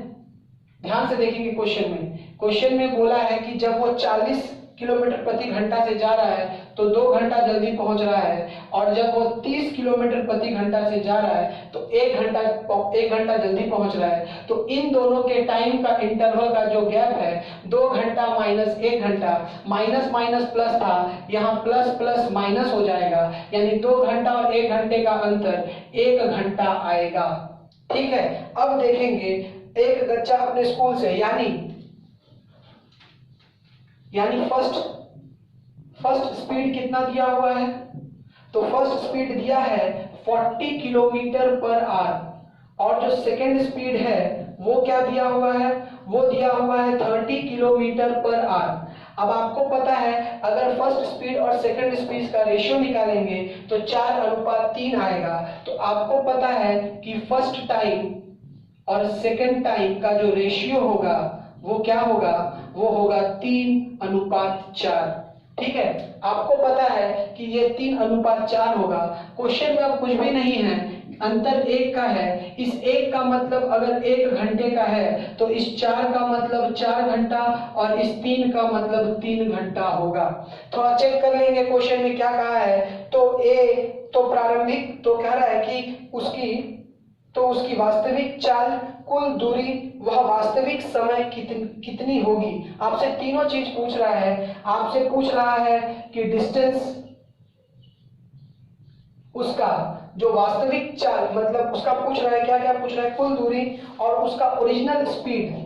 ध्यान से देखेंगे क्वेश्चन में बोला है कि जब वो 40 किलोमीटर प्रति घंटा से जा रहा है तो 2 घंटा जल्दी पहुंच रहा है और जब वो 30 किलोमीटर प्रति घंटा से जा रहा है तो 1 घंटा जल्दी पहुंच रहा है। तो इन दोनों के टाइम का इंटरवल का जो गैप है 2 घंटा माइनस 1 घंटा, माइनस माइनस प्लस था, यहाँ प्लस प्लस माइनस हो जाएगा, यानी 2 घंटा और 1 घंटे का अंतर 1 घंटा आएगा। ठीक है, अब देखेंगे एक बच्चा अपने स्कूल से यानी फर्स्ट स्पीड कितना दिया हुआ है, तो फर्स्ट स्पीड दिया है 40 किलोमीटर पर आवर और जो सेकेंड स्पीड है वो क्या दिया हुआ है, वो दिया हुआ है 30 किलोमीटर पर आवर। अब आपको पता है अगर फर्स्ट स्पीड और सेकंड स्पीड का रेशियो निकालेंगे तो 4:3 आएगा। तो आपको पता है कि फर्स्ट टाइम और सेकंड टाइम का जो रेशियो होगा वो क्या होगा, वो होगा 3:4। ठीक है, आपको पता है कि ये 3:4 होगा। क्वेश्चन में अब कुछ भी नहीं है, अंतर 1 का है। इस 1 का मतलब अगर 1 घंटे का है तो इस 4 का मतलब 4 घंटा और इस 3 का मतलब 3 घंटा होगा। थोड़ा चेक कर लेंगे क्वेश्चन में क्या कहा है। तो प्रारंभिक तो कह रहा है कि उसकी तो उसकी वास्तविक चाल, कुल दूरी, वह वास्तविक समय कितनी होगी। आपसे तीनों चीज पूछ रहा है। आपसे पूछ रहा है कि डिस्टेंस, उसका जो वास्तविक चाल, मतलब उसका पूछ रहा है, क्या क्या पूछ रहा है, कुल दूरी और उसका ओरिजिनल स्पीड,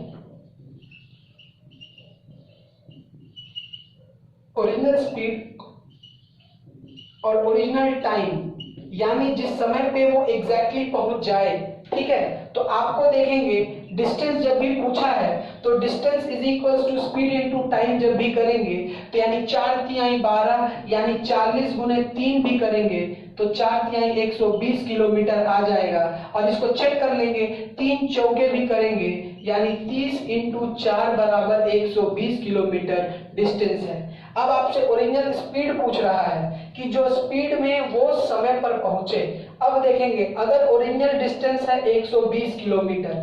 और ओरिजिनल टाइम, यानी जिस समय पे वो एग्जैक्टली पहुंच जाए। ठीक है, तो आपको देखेंगे डिस्टेंस जब भी पूछा है तो distance is equals to speed into time जब भी करेंगे तो यानी 4×3=12 यानी 40 × 3 भी करेंगे तो 4×3=120 किलोमीटर आ जाएगा। और इसको चेक कर लेंगे, 3 चौके भी करेंगे यानी 30 × 4 = 120 किलोमीटर डिस्टेंस है। अब आपसे ओरिजिनल स्पीड पूछ रहा है कि जो स्पीड में वो समय पर पहुंचे। अब देखेंगे अगर ओरिजिनल डिस्टेंस है 120 किलोमीटर,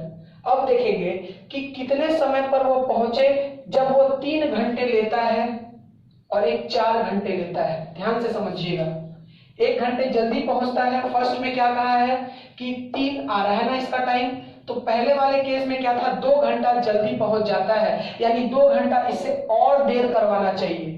अब देखेंगे कि कितने समय पर वो पहुंचे जब वो 3 घंटे लेता है और एक 4 घंटे लेता है। ध्यान से समझिएगा, 1 घंटे जल्दी पहुंचता है। फर्स्ट में क्या कहा है कि 3 आ रहा है ना इसका टाइम, तो पहले वाले केस में क्या था, 2 घंटा जल्दी पहुंच जाता है, यानी 2 घंटा इससे और देर करवाना चाहिए।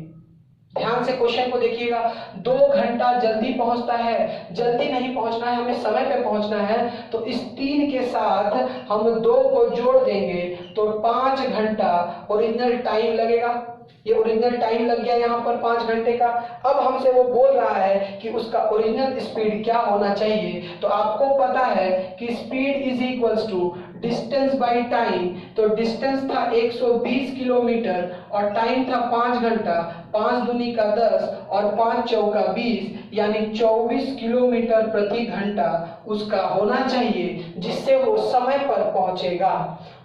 ध्यान से क्वेश्चन को देखिएगा, 2 घंटा जल्दी पहुंचता है, जल्दी नहीं पहुंचना है, हमें समय पे पहुंचना है। तो इस 3 के साथ हम 2 को जोड़ देंगे तो 5 घंटा ओरिजिनल टाइम लगेगा। ये ओरिजिनल टाइम लग गया यहाँ पर 5 घंटे का। अब हमसे वो बोल रहा है कि उसका ओरिजिनल स्पीड क्या होना चाहिए। तो आपको पता है कि speed is equals to distance by time. तो डिस्टेंस था 120 किलोमीटर और टाइम था 5 घंटा। 5 दूनी का 10 और 5 चौका 20 यानी 24 किलोमीटर प्रति घंटा उसका होना चाहिए, जिससे वो समय पर पहुंचेगा।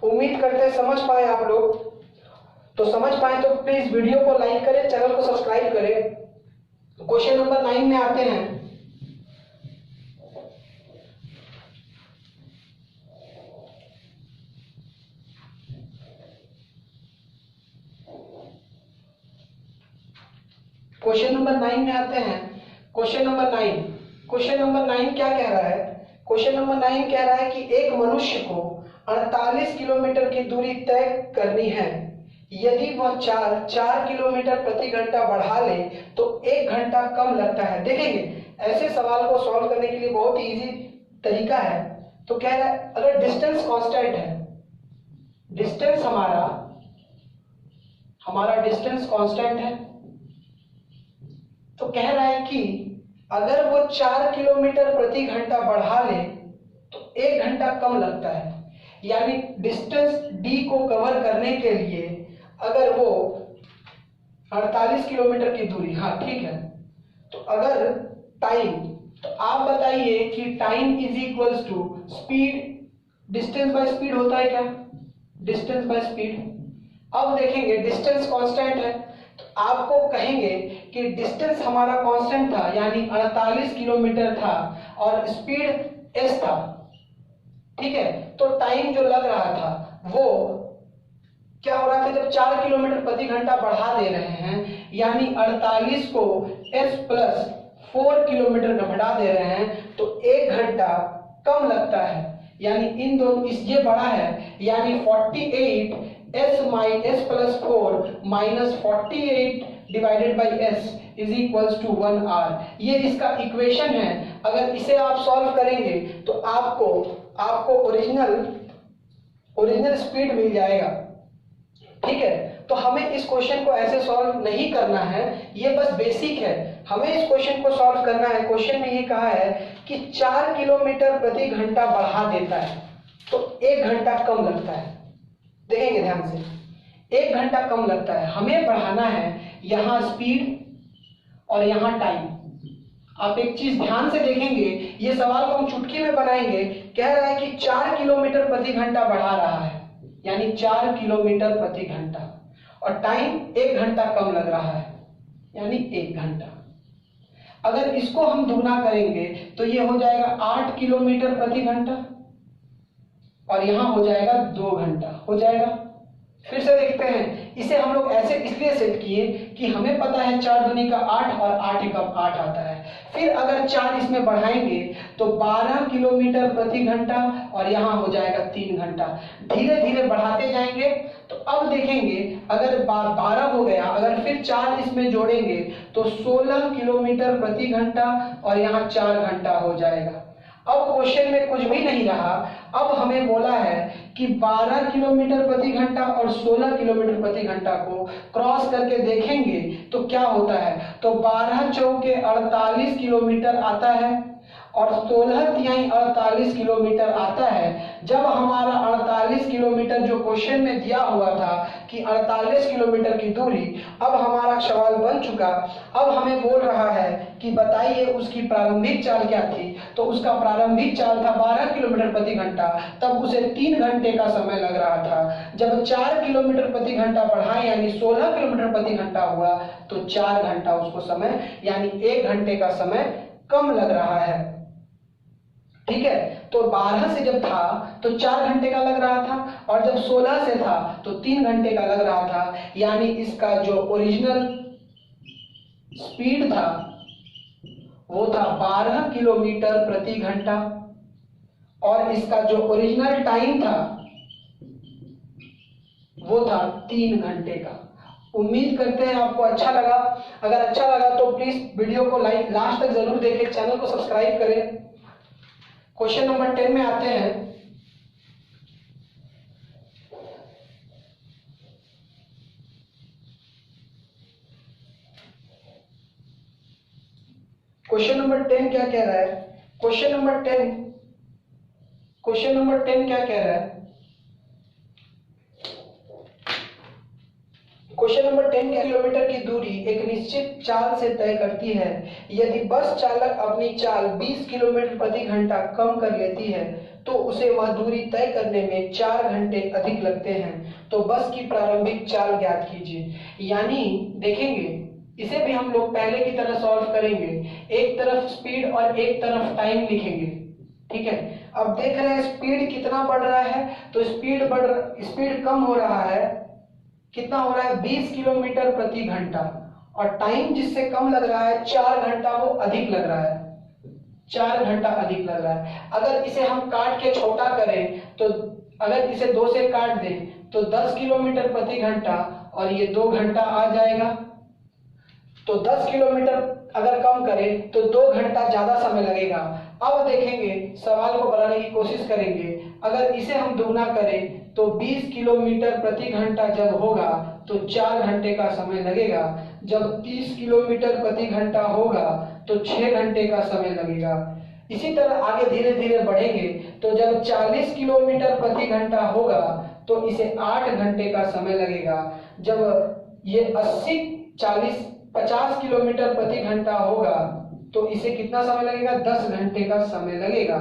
उम्मीद करते हैं समझ पाए आप लोग। तो समझ पाए तो प्लीज वीडियो को लाइक करें, चैनल को सब्सक्राइब करें। क्वेश्चन नंबर 9 में आते हैं। क्वेश्चन नंबर 9 में आते हैं। क्वेश्चन नंबर 9 क्या कह रहा है। क्वेश्चन नंबर 9 कह रहा है कि एक मनुष्य को 48 किलोमीटर की दूरी तय करनी है। यदि वह 4 किलोमीटर प्रति घंटा बढ़ा ले तो 1 घंटा कम लगता है। देखेंगे ऐसे सवाल को सॉल्व करने के लिए बहुत ही इजी तरीका है। तो कह रहा है अगर डिस्टेंस कांस्टेंट है, डिस्टेंस हमारा डिस्टेंस कांस्टेंट है, तो कह रहा है कि अगर वो 4 किलोमीटर प्रति घंटा बढ़ा ले तो 1 घंटा कम लगता है। यानी डिस्टेंस d को कवर करने के लिए अगर वो 48 किलोमीटर की दूरी, हाँ ठीक है, तो अगर टाइम, तो आप बताइए कि time is equals to speed, distance by speed होता है क्या, डिस्टेंस बाय स्पीड। अब देखेंगे डिस्टेंस कांस्टेंट है तो आपको कहेंगे कि डिस्टेंस हमारा कांस्टेंट था यानी 48 किलोमीटर था और स्पीड s था। ठीक है, तो टाइम जो लग रहा था वो क्या हो रहा था, जब 4 किलोमीटर प्रति घंटा बढ़ा दे रहे हैं यानी 48 को s प्लस 4 किलोमीटर का बढ़ा दे रहे हैं तो 1 घंटा कम लगता है। यानी इन दोनों, इस ये बड़ा है यानी 48 s plus 4 minus 48 divided by s is equals to 1 r। ये इसका इक्वेशन है। अगर इसे आप सॉल्व करेंगे तो आपको ओरिजिनल स्पीड मिल जाएगा। ठीक है, तो हमें इस क्वेश्चन को ऐसे सॉल्व नहीं करना है, ये बस बेसिक है। हमें इस क्वेश्चन को सॉल्व करना है। क्वेश्चन में ये कहा है कि 4 किलोमीटर प्रति घंटा बढ़ा देता है तो 1 घंटा कम लगता है। देखेंगे ध्यान से, 1 घंटा कम लगता है। हमें बढ़ाना है यहाँ स्पीड और यहाँ टाइम। आप एक चीज ध्यान से देखेंगे, ये सवाल को हम चुटकी में बनाएंगे। कह रहा है कि 4 किलोमीटर प्रति घंटा बढ़ा रहा है यानी 4 किलोमीटर प्रति घंटा और टाइम 1 घंटा कम लग रहा है यानी 1 घंटा। अगर इसको हम दुगना करेंगे तो ये हो जाएगा 8 किलोमीटर प्रति घंटा और यहां हो जाएगा 2 घंटा हो जाएगा। फिर से देखते हैं, इसे हम लोग ऐसे इसलिए सेट किए कि हमें पता है 4 दूनी का 8 और 8 एकम 8 आता है। फिर अगर 4 इसमें बढ़ाएंगे तो 12 किलोमीटर प्रति घंटा और यहाँ हो जाएगा 3 घंटा। धीरे धीरे बढ़ाते जाएंगे तो अब देखेंगे अगर 12 हो गया, अगर फिर 4 इसमें जोड़ेंगे तो 16 किलोमीटर प्रति घंटा और यहाँ 4 घंटा हो जाएगा। अब क्वेश्चन में कुछ भी नहीं रहा, अब हमें बोला है कि 12 किलोमीटर प्रति घंटा और 16 किलोमीटर प्रति घंटा को क्रॉस करके देखेंगे तो क्या होता है। तो 12 चौके 48 किलोमीटर आता है और 16 तिहाई 48 किलोमीटर आता है। जब हमारा 48 किलोमीटर जो क्वेश्चन में दिया हुआ था कि 48 किलोमीटर की दूरी, अब हमारा सवाल बन चुका। अब हमें बोल रहा है कि बताइए उसकी प्रारंभिक चाल क्या थी। तो उसका प्रारंभिक चाल था 12 किलोमीटर प्रति घंटा, तब उसे 3 घंटे का समय लग रहा था। जब 4 किलोमीटर प्रति घंटा बढ़ाए यानी 16 किलोमीटर प्रति घंटा हुआ तो 4 घंटा उसको समय यानी 1 घंटे का समय कम लग रहा है। ठीक है, तो 12 से जब था तो 4 घंटे का लग रहा था और जब 16 से था तो 3 घंटे का लग रहा था। यानी इसका जो ओरिजिनल स्पीड था वो था 12 किलोमीटर प्रति घंटा और इसका जो ओरिजिनल टाइम था वो था 3 घंटे का। उम्मीद करते हैं आपको अच्छा लगा। अगर अच्छा लगा तो प्लीज वीडियो को लास्ट तक जरूर देखें, चैनल को सब्सक्राइब करें। क्वेश्चन नंबर 10 में आते हैं। क्वेश्चन नंबर 10 क्या कह रहा है? क्वेश्चन नंबर 10 क्या कह रहा है? क्वेश्चन नंबर 10 किलोमीटर की दूरी एक निश्चित चाल से तय करती है। यदि बस चालक अपनी चाल 20 किलोमीटर प्रति घंटा कम कर लेती है तो उसे वह दूरी तय करने में 4 घंटे अधिक लगते हैं। तो बस की प्रारंभिक चाल ज्ञात कीजिए। यानी देखेंगे, इसे भी हम लोग पहले की तरह सॉल्व करेंगे। एक तरफ स्पीड और एक तरफ टाइम लिखेंगे। ठीक है, अब देख रहे हैं स्पीड कितना बढ़ रहा है, तो स्पीड कम हो रहा है। कितना हो रहा है? 20 किलोमीटर प्रति घंटा और टाइम जिससे कम लग रहा है 4 घंटा, वो अधिक लग रहा है। 4 घंटा अधिक लग रहा है। अगर इसे हम काट के छोटा करें तो अगर इसे 2 से काट दें तो 10 किलोमीटर प्रति घंटा और ये 2 घंटा आ जाएगा। तो 10 किलोमीटर अगर कम करें तो 2 घंटा ज्यादा समय लगेगा। अब देखेंगे, सवाल को बनाने की कोशिश करेंगे। अगर इसे हम दुगना करें तो 20 किलोमीटर प्रति घंटा जब होगा तो 4 घंटे का समय लगेगा। जब 30 किलोमीटर प्रति घंटा होगा तो 6 घंटे का समय लगेगा। इसी तरह आगे धीरे धीरे बढ़ेंगे तो जब 40 किलोमीटर प्रति घंटा होगा तो इसे 8 घंटे का समय लगेगा। जब ये 50 किलोमीटर प्रति घंटा होगा तो इसे कितना समय लगेगा? 10 घंटे का समय लगेगा।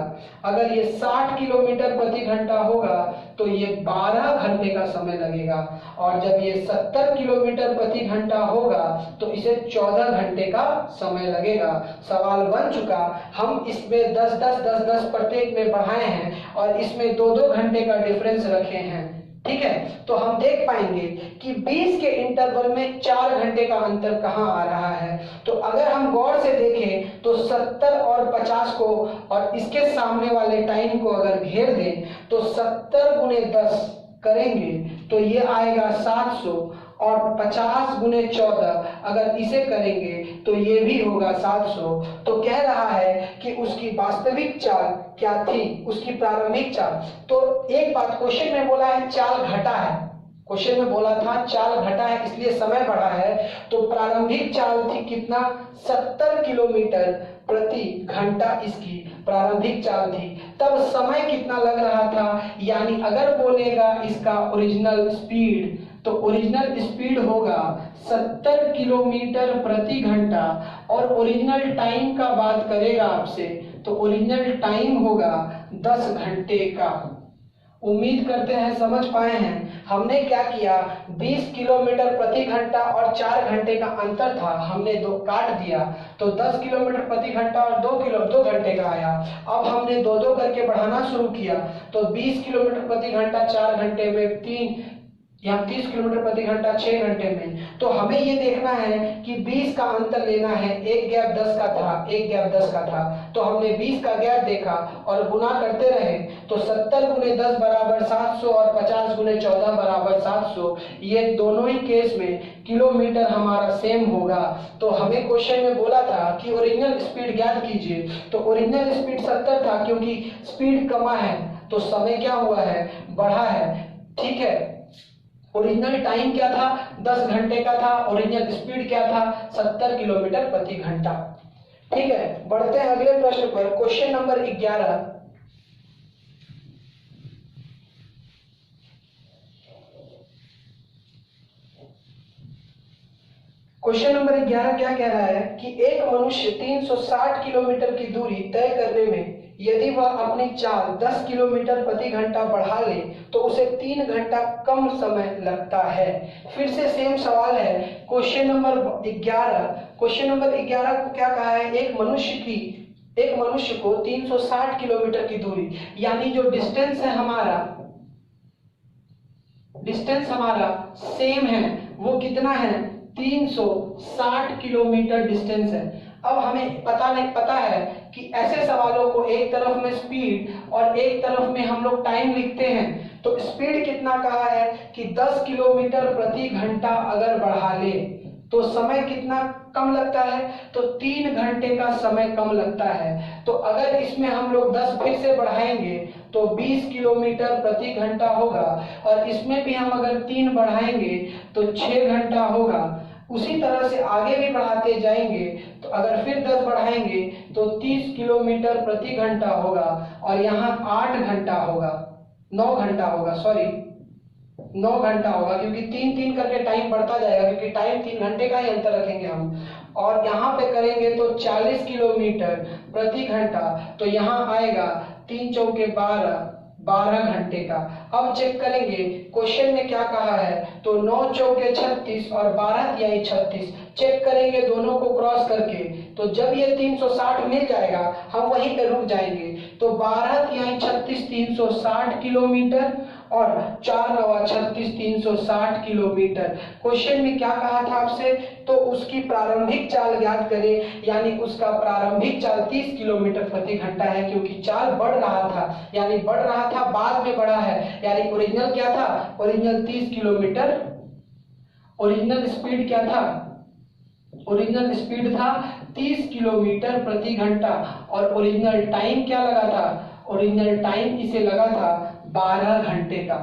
अगर ये 60 किलोमीटर प्रति घंटा होगा तो ये 12 घंटे का समय लगेगा और जब ये 70 किलोमीटर प्रति घंटा होगा तो इसे 14 घंटे का समय लगेगा। सवाल बन चुका। हम इसमें 10-10 प्रत्येक में बढ़ाए हैं और इसमें 2-2 घंटे का डिफरेंस रखे हैं। ठीक है, तो हम देख पाएंगे कि 20 के इंटरवल में 4 घंटे का अंतर कहाँ आ रहा है। तो अगर हम गौर से देखें तो 70 और 50 को और इसके सामने वाले टाइम को अगर घेर दें तो 70 गुणे 10 करेंगे तो ये आएगा 700 और 50 गुणे 14 अगर इसे करेंगे तो ये भी होगा 700। तो कह रहा है कि उसकी वास्तविक चाल क्या थी, उसकी प्रारंभिक चाल। तो एक बात क्वेश्चन में बोला है चाल घटा है, क्वेश्चन में बोला था चाल घटा है इसलिए समय बढ़ा है। तो प्रारंभिक चाल थी कितना? 70 किलोमीटर प्रति घंटा इसकी प्रारंभिक चाल थी। तब समय कितना लग रहा था? यानी अगर बोलेगा इसका ओरिजिनल स्पीड तो ओरिजिनल स्पीड होगा 70 किलोमीटर प्रति घंटा और ओरिजिनल टाइम का बात करेगा आपसे तो ओरिजिनल टाइम होगा 10 घंटे का। उम्मीद करते हैं समझ पाए हैं। हमने क्या किया, 20 किलोमीटर प्रति घंटा और 4 घंटे का अंतर था, हमने दो काट दिया तो 10 किलोमीटर प्रति घंटा और 2 घंटे का आया। अब हमने 2-2 करके बढ़ाना शुरू किया तो 20 किलोमीटर प्रति घंटा 4 घंटे में यहाँ 30 किलोमीटर प्रति घंटा 6 घंटे में। तो हमें ये देखना है कि 20 का अंतर लेना है। एक गैप 10 का था, एक गैप 10 का था, तो हमने 20 का गैप देखा और गुना करते रहे। तो 70 गुने 10 बराबर 700 और 50 गुने 14 बराबर 700। ये दोनों ही केस में किलोमीटर हमारा सेम होगा। तो हमें क्वेश्चन में बोला था कि ओरिजिनल स्पीड ज्ञात कीजिए। तो ओरिजिनल स्पीड 70 था, क्योंकि स्पीड कमा है तो समय क्या हुआ है, बढ़ा है। ठीक है, ओरिजिनल टाइम क्या था, 10 घंटे का था। ओरिजिनल स्पीड क्या था, 70 किलोमीटर प्रति घंटा। ठीक है, बढ़ते हैं अगले प्रश्न पर। Question number 11। क्वेश्चन नंबर 11 क्या कह रहा है कि एक मनुष्य 360 किलोमीटर की दूरी तय करने में यदि वह अपनी चाल 10 किलोमीटर प्रति घंटा बढ़ा ले तो उसे 3 घंटा कम समय लगता है। फिर से सेम सवाल है। क्वेश्चन नंबर 11 को क्या कहा है, एक मनुष्य को 360 किलोमीटर की दूरी, यानी जो डिस्टेंस हमारा सेम है, वो कितना है, 360 किलोमीटर डिस्टेंस है। अब हमें पता है कि ऐसे सवालों को एक तरफ में स्पीड और एक तरफ में हम लोग टाइम लिखते हैं। तो स्पीड कितना कहा है कि 10 किलोमीटर प्रति घंटा अगर बढ़ा ले तो समय कितना कम लगता है, तो 3 घंटे का समय कम लगता है। तो अगर इसमें हम लोग 10 फिर से बढ़ाएंगे तो 20 किलोमीटर प्रति घंटा होगा, और इसमें भी हम अगर 3 बढ़ाएंगे तो 6 घंटा होगा। उसी तरह से आगे भी बढ़ाते जाएंगे, तो अगर फिर 10 बढ़ाएंगे तो 30 किलोमीटर प्रति घंटा होगा, और यहाँ 8 घंटा होगा, 9 घंटा होगा, सॉरी 9 घंटा होगा, क्योंकि 3 करके टाइम बढ़ता जाएगा, क्योंकि टाइम 3 घंटे का ही अंतर रखेंगे हम। और यहाँ पे करेंगे तो 40 किलोमीटर प्रति घंटा, तो यहाँ आएगा 3 चौके 12 घंटे का। अब चेक करेंगे क्वेश्चन में क्या कहा है, तो 9 चौके 36 और 12 यानी 36। चेक करेंगे दोनों को क्रॉस करके, तो जब ये 360 मिल जाएगा हम वहीं पे रुक जाएंगे। तो 12 यानी 36 360 किलोमीटर और 4 9 36 360 किलोमीटर। क्वेश्चन में क्या कहा था आपसे, तो उसकी प्रारंभिक चाल ज्ञात करें, यानी उसका प्रारंभिक चाल 30 किलोमीटर प्रति घंटा है, क्योंकि चाल बढ़ रहा था, यानी बढ़ रहा था बाद में बढ़ा है, यानी ओरिजिनल क्या था, ओरिजिनल 30 किलोमीटर। ओरिजिनल स्पीड क्या था, ओरिजिनल स्पीड था 30 किलोमीटर प्रति घंटा, और ओरिजिनल टाइम क्या लगा था, ओरिजिनल टाइम इसे लगा था 12 घंटे का।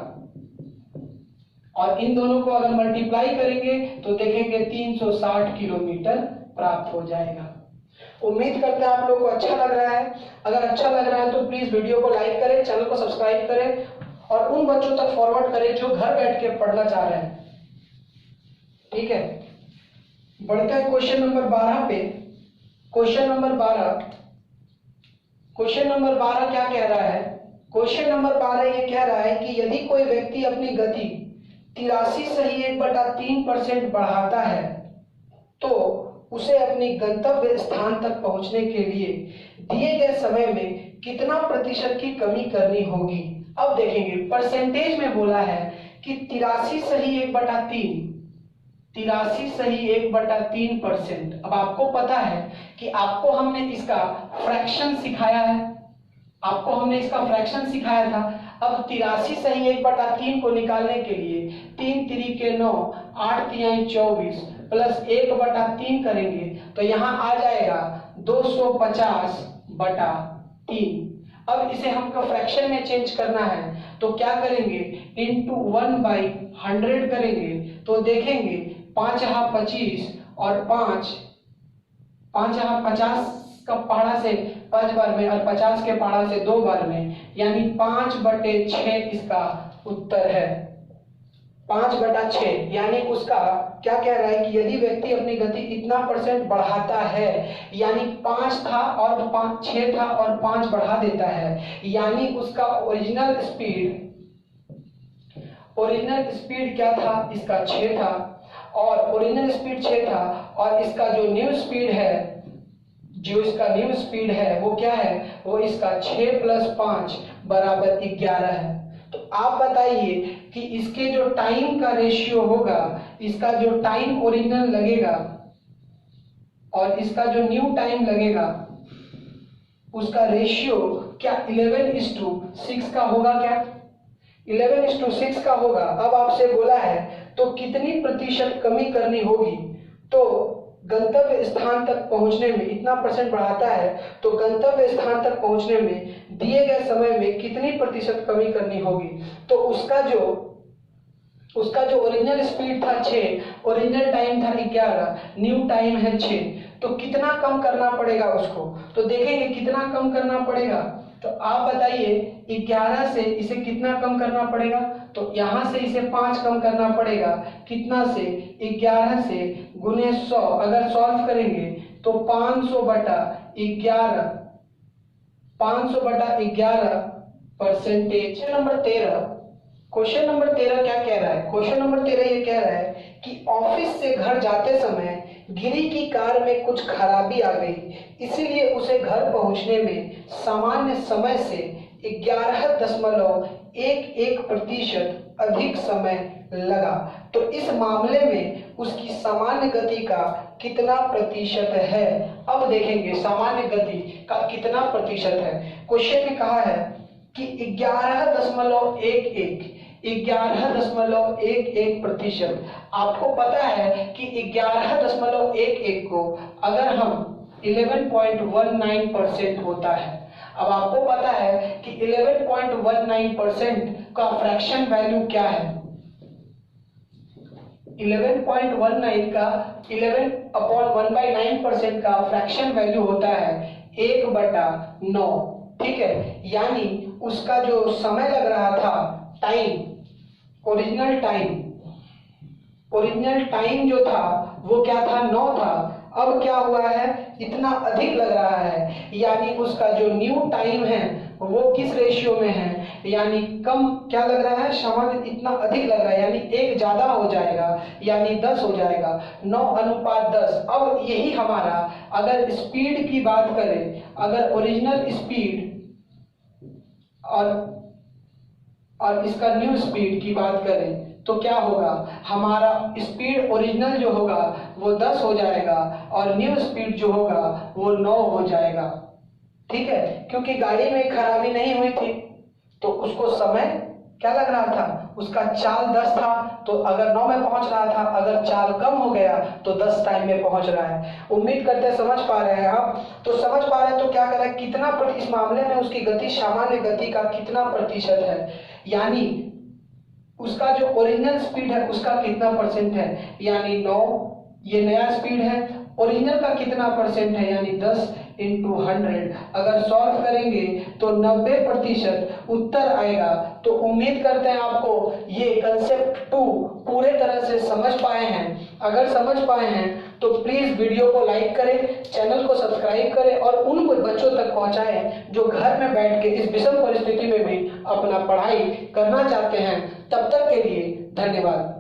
और इन दोनों को अगर मल्टीप्लाई करेंगे तो देखेंगे 360 किलोमीटर प्राप्त हो जाएगा। उम्मीद करते हैं आप लोगों को अच्छा लग रहा है। अगर अच्छा लग रहा है तो प्लीज वीडियो को लाइक करें, चैनल को सब्सक्राइब करें और उन बच्चों तक फॉरवर्ड करें जो घर बैठ के पढ़ना चाह रहे हैं। ठीक है, बढ़ते हैं क्वेश्चन नंबर 12 पे। क्वेश्चन नंबर 12 क्या कह रहा है, क्वेश्चन नंबर 12 ये कह रहा है कि यदि कोई व्यक्ति अपनी गति 83.3% बढ़ाता है तो उसे अपनी गंतव्य स्थान तक पहुंचने के लिए दिए गए समय में कितना प्रतिशत की कमी करनी होगी। अब देखेंगे परसेंटेज में बोला है कि 83 अब आपको पता है कि आपको हमने इसका फ्रैक्शन सिखाया था। अब 83/1/3 को निकालने के लिए 3 3 के 9 8 3 24 प्लस 1/3 करेंगे तो यहाँ आ जाएगा 250/3। अब इसे हमको फ्रैक्शन में चेंज करना है तो क्या करेंगे, इंटू 1/100 करेंगे तो देखेंगे 5 यहाँ 25 और 5 यहाँ 50 का पहाड़ा से 5 बार में और 50 के पहाड़ा से 2 बार में, यानी 5/6 इसका उत्तर है। 5/6 यानी उसका क्या कह रहा है कि यदि व्यक्ति अपनी गति इतना % बढ़ाता है, यानी 5 था और 6 था और 5 बढ़ा देता है, यानी उसका ओरिजिनल स्पीड क्या था, इसका 6 था और ओरिजिनल स्पीड 6 था और इसका जो न्यू स्पीड है वो क्या है, वो इसका 6 + 5 = 11 है। तो आप बताइए कि इसके जो टाइम का रेशियो होगा, इसका जो टाइम ओरिजिनल लगेगा और इसका जो न्यू टाइम लगेगा, उसका रेशियो क्या 11:6 का होगा? क्या 11:6 का होगा? अब आपसे बोला है तो कितनी प्रतिशत कमी करनी होगी? तो गंतव्य स्थान तक पहुंचने में इतना परसेंट बढ़ाता है, तो गंतव्य स्थान तक पहुंचने में दिए गए समय में कितनी प्रतिशत कमी करनी होगी? तो उसका जो ओरिजिनल स्पीड था 6, ओरिजिनल टाइम था 11, न्यू टाइम है 6, तो कितना कम करना पड़ेगा उसको? तो देखेंगे कितना कम करना पड़ेगा। तो आप बताइए 11 से इसे कितना कम करना पड़ेगा? तो यहाँ से इसे 5 कम करना पड़ेगा। कितना से? 11 से गुने 100। अगर सॉल्व करेंगे तो 500 बटा 11, 500 बटा 11 परसेंटेज। क्वेश्चन नंबर 13 क्या कह रहा है? क्वेश्चन नंबर 13 ये कह रहा है कि ऑफिस से घर जाते समय गिरी की कार में कुछ खराबी आ गई, इसीलिए उसे घर पहुंचने में सामान्य समय से 11.11% अधिक समय लगा। तो इस मामले में उसकी सामान्य गति का कितना प्रतिशत है? अब देखेंगे सामान्य गति का कितना प्रतिशत है। क्वेश्चन में कहा है कि 11.11% आपको पता है कि 11.11 को अगर हम 11.19% होता है। अब आपको पता है कि 11.19% का फ्रैक्शन वैल्यू क्या है? 11.19 का 11/1/9% का फ्रैक्शन वैल्यू होता है 1/9। ठीक है, यानी उसका जो समय लग रहा था, टाइम, ओरिजिनल टाइम जो था वो क्या था? 9 था। अब क्या हुआ है? इतना अधिक लग रहा है, यानी उसका जो न्यू टाइम है वो किस रेशियो में है? यानी कम क्या लग रहा है? सामान्य इतना अधिक लग रहा है, यानी 1 ज्यादा हो जाएगा, यानी 10 हो जाएगा, 9:10। अब यही हमारा, अगर स्पीड की बात करें, अगर ओरिजिनल स्पीड और इसका न्यू स्पीड की बात करें तो क्या होगा? हमारा स्पीड ओरिजिनल जो होगा वो 10 हो जाएगा और न्यू स्पीड जो होगा वो 9 हो जाएगा। ठीक है, क्योंकि गाड़ी में खराबी नहीं हुई थी तो उसको समय क्या लग रहा था? उसका चाल 10 था, तो अगर 9 में पहुंच रहा था, अगर चाल कम हो गया तो 10 टाइम में पहुंच रहा है। उम्मीद करते हैं समझ पा रहे हैं आप। तो समझ पा रहे हैं तो क्या करें, कितना इस मामले में उसकी गति, सामान्य गति का कितना प्रतिशत है, यानी उसका जो ओरिजिनल स्पीड है उसका कितना परसेंट है, यानी 9, ये नया स्पीड है। ओरिजिनल का कितना परसेंट है, यानी 10 × 100। अगर सॉल्व करेंगे तो 90% उत्तर आएगा। तो उम्मीद करते हैं आपको ये कंसेप्ट 2 पूरे तरह से समझ पाए हैं। अगर समझ पाए हैं तो प्लीज वीडियो को लाइक करें, चैनल को सब्सक्राइब करें और उन बच्चों तक पहुंचाएं जो घर में बैठ के इस विषम परिस्थिति में भी अपना पढ़ाई करना चाहते हैं। तब तक के लिए धन्यवाद।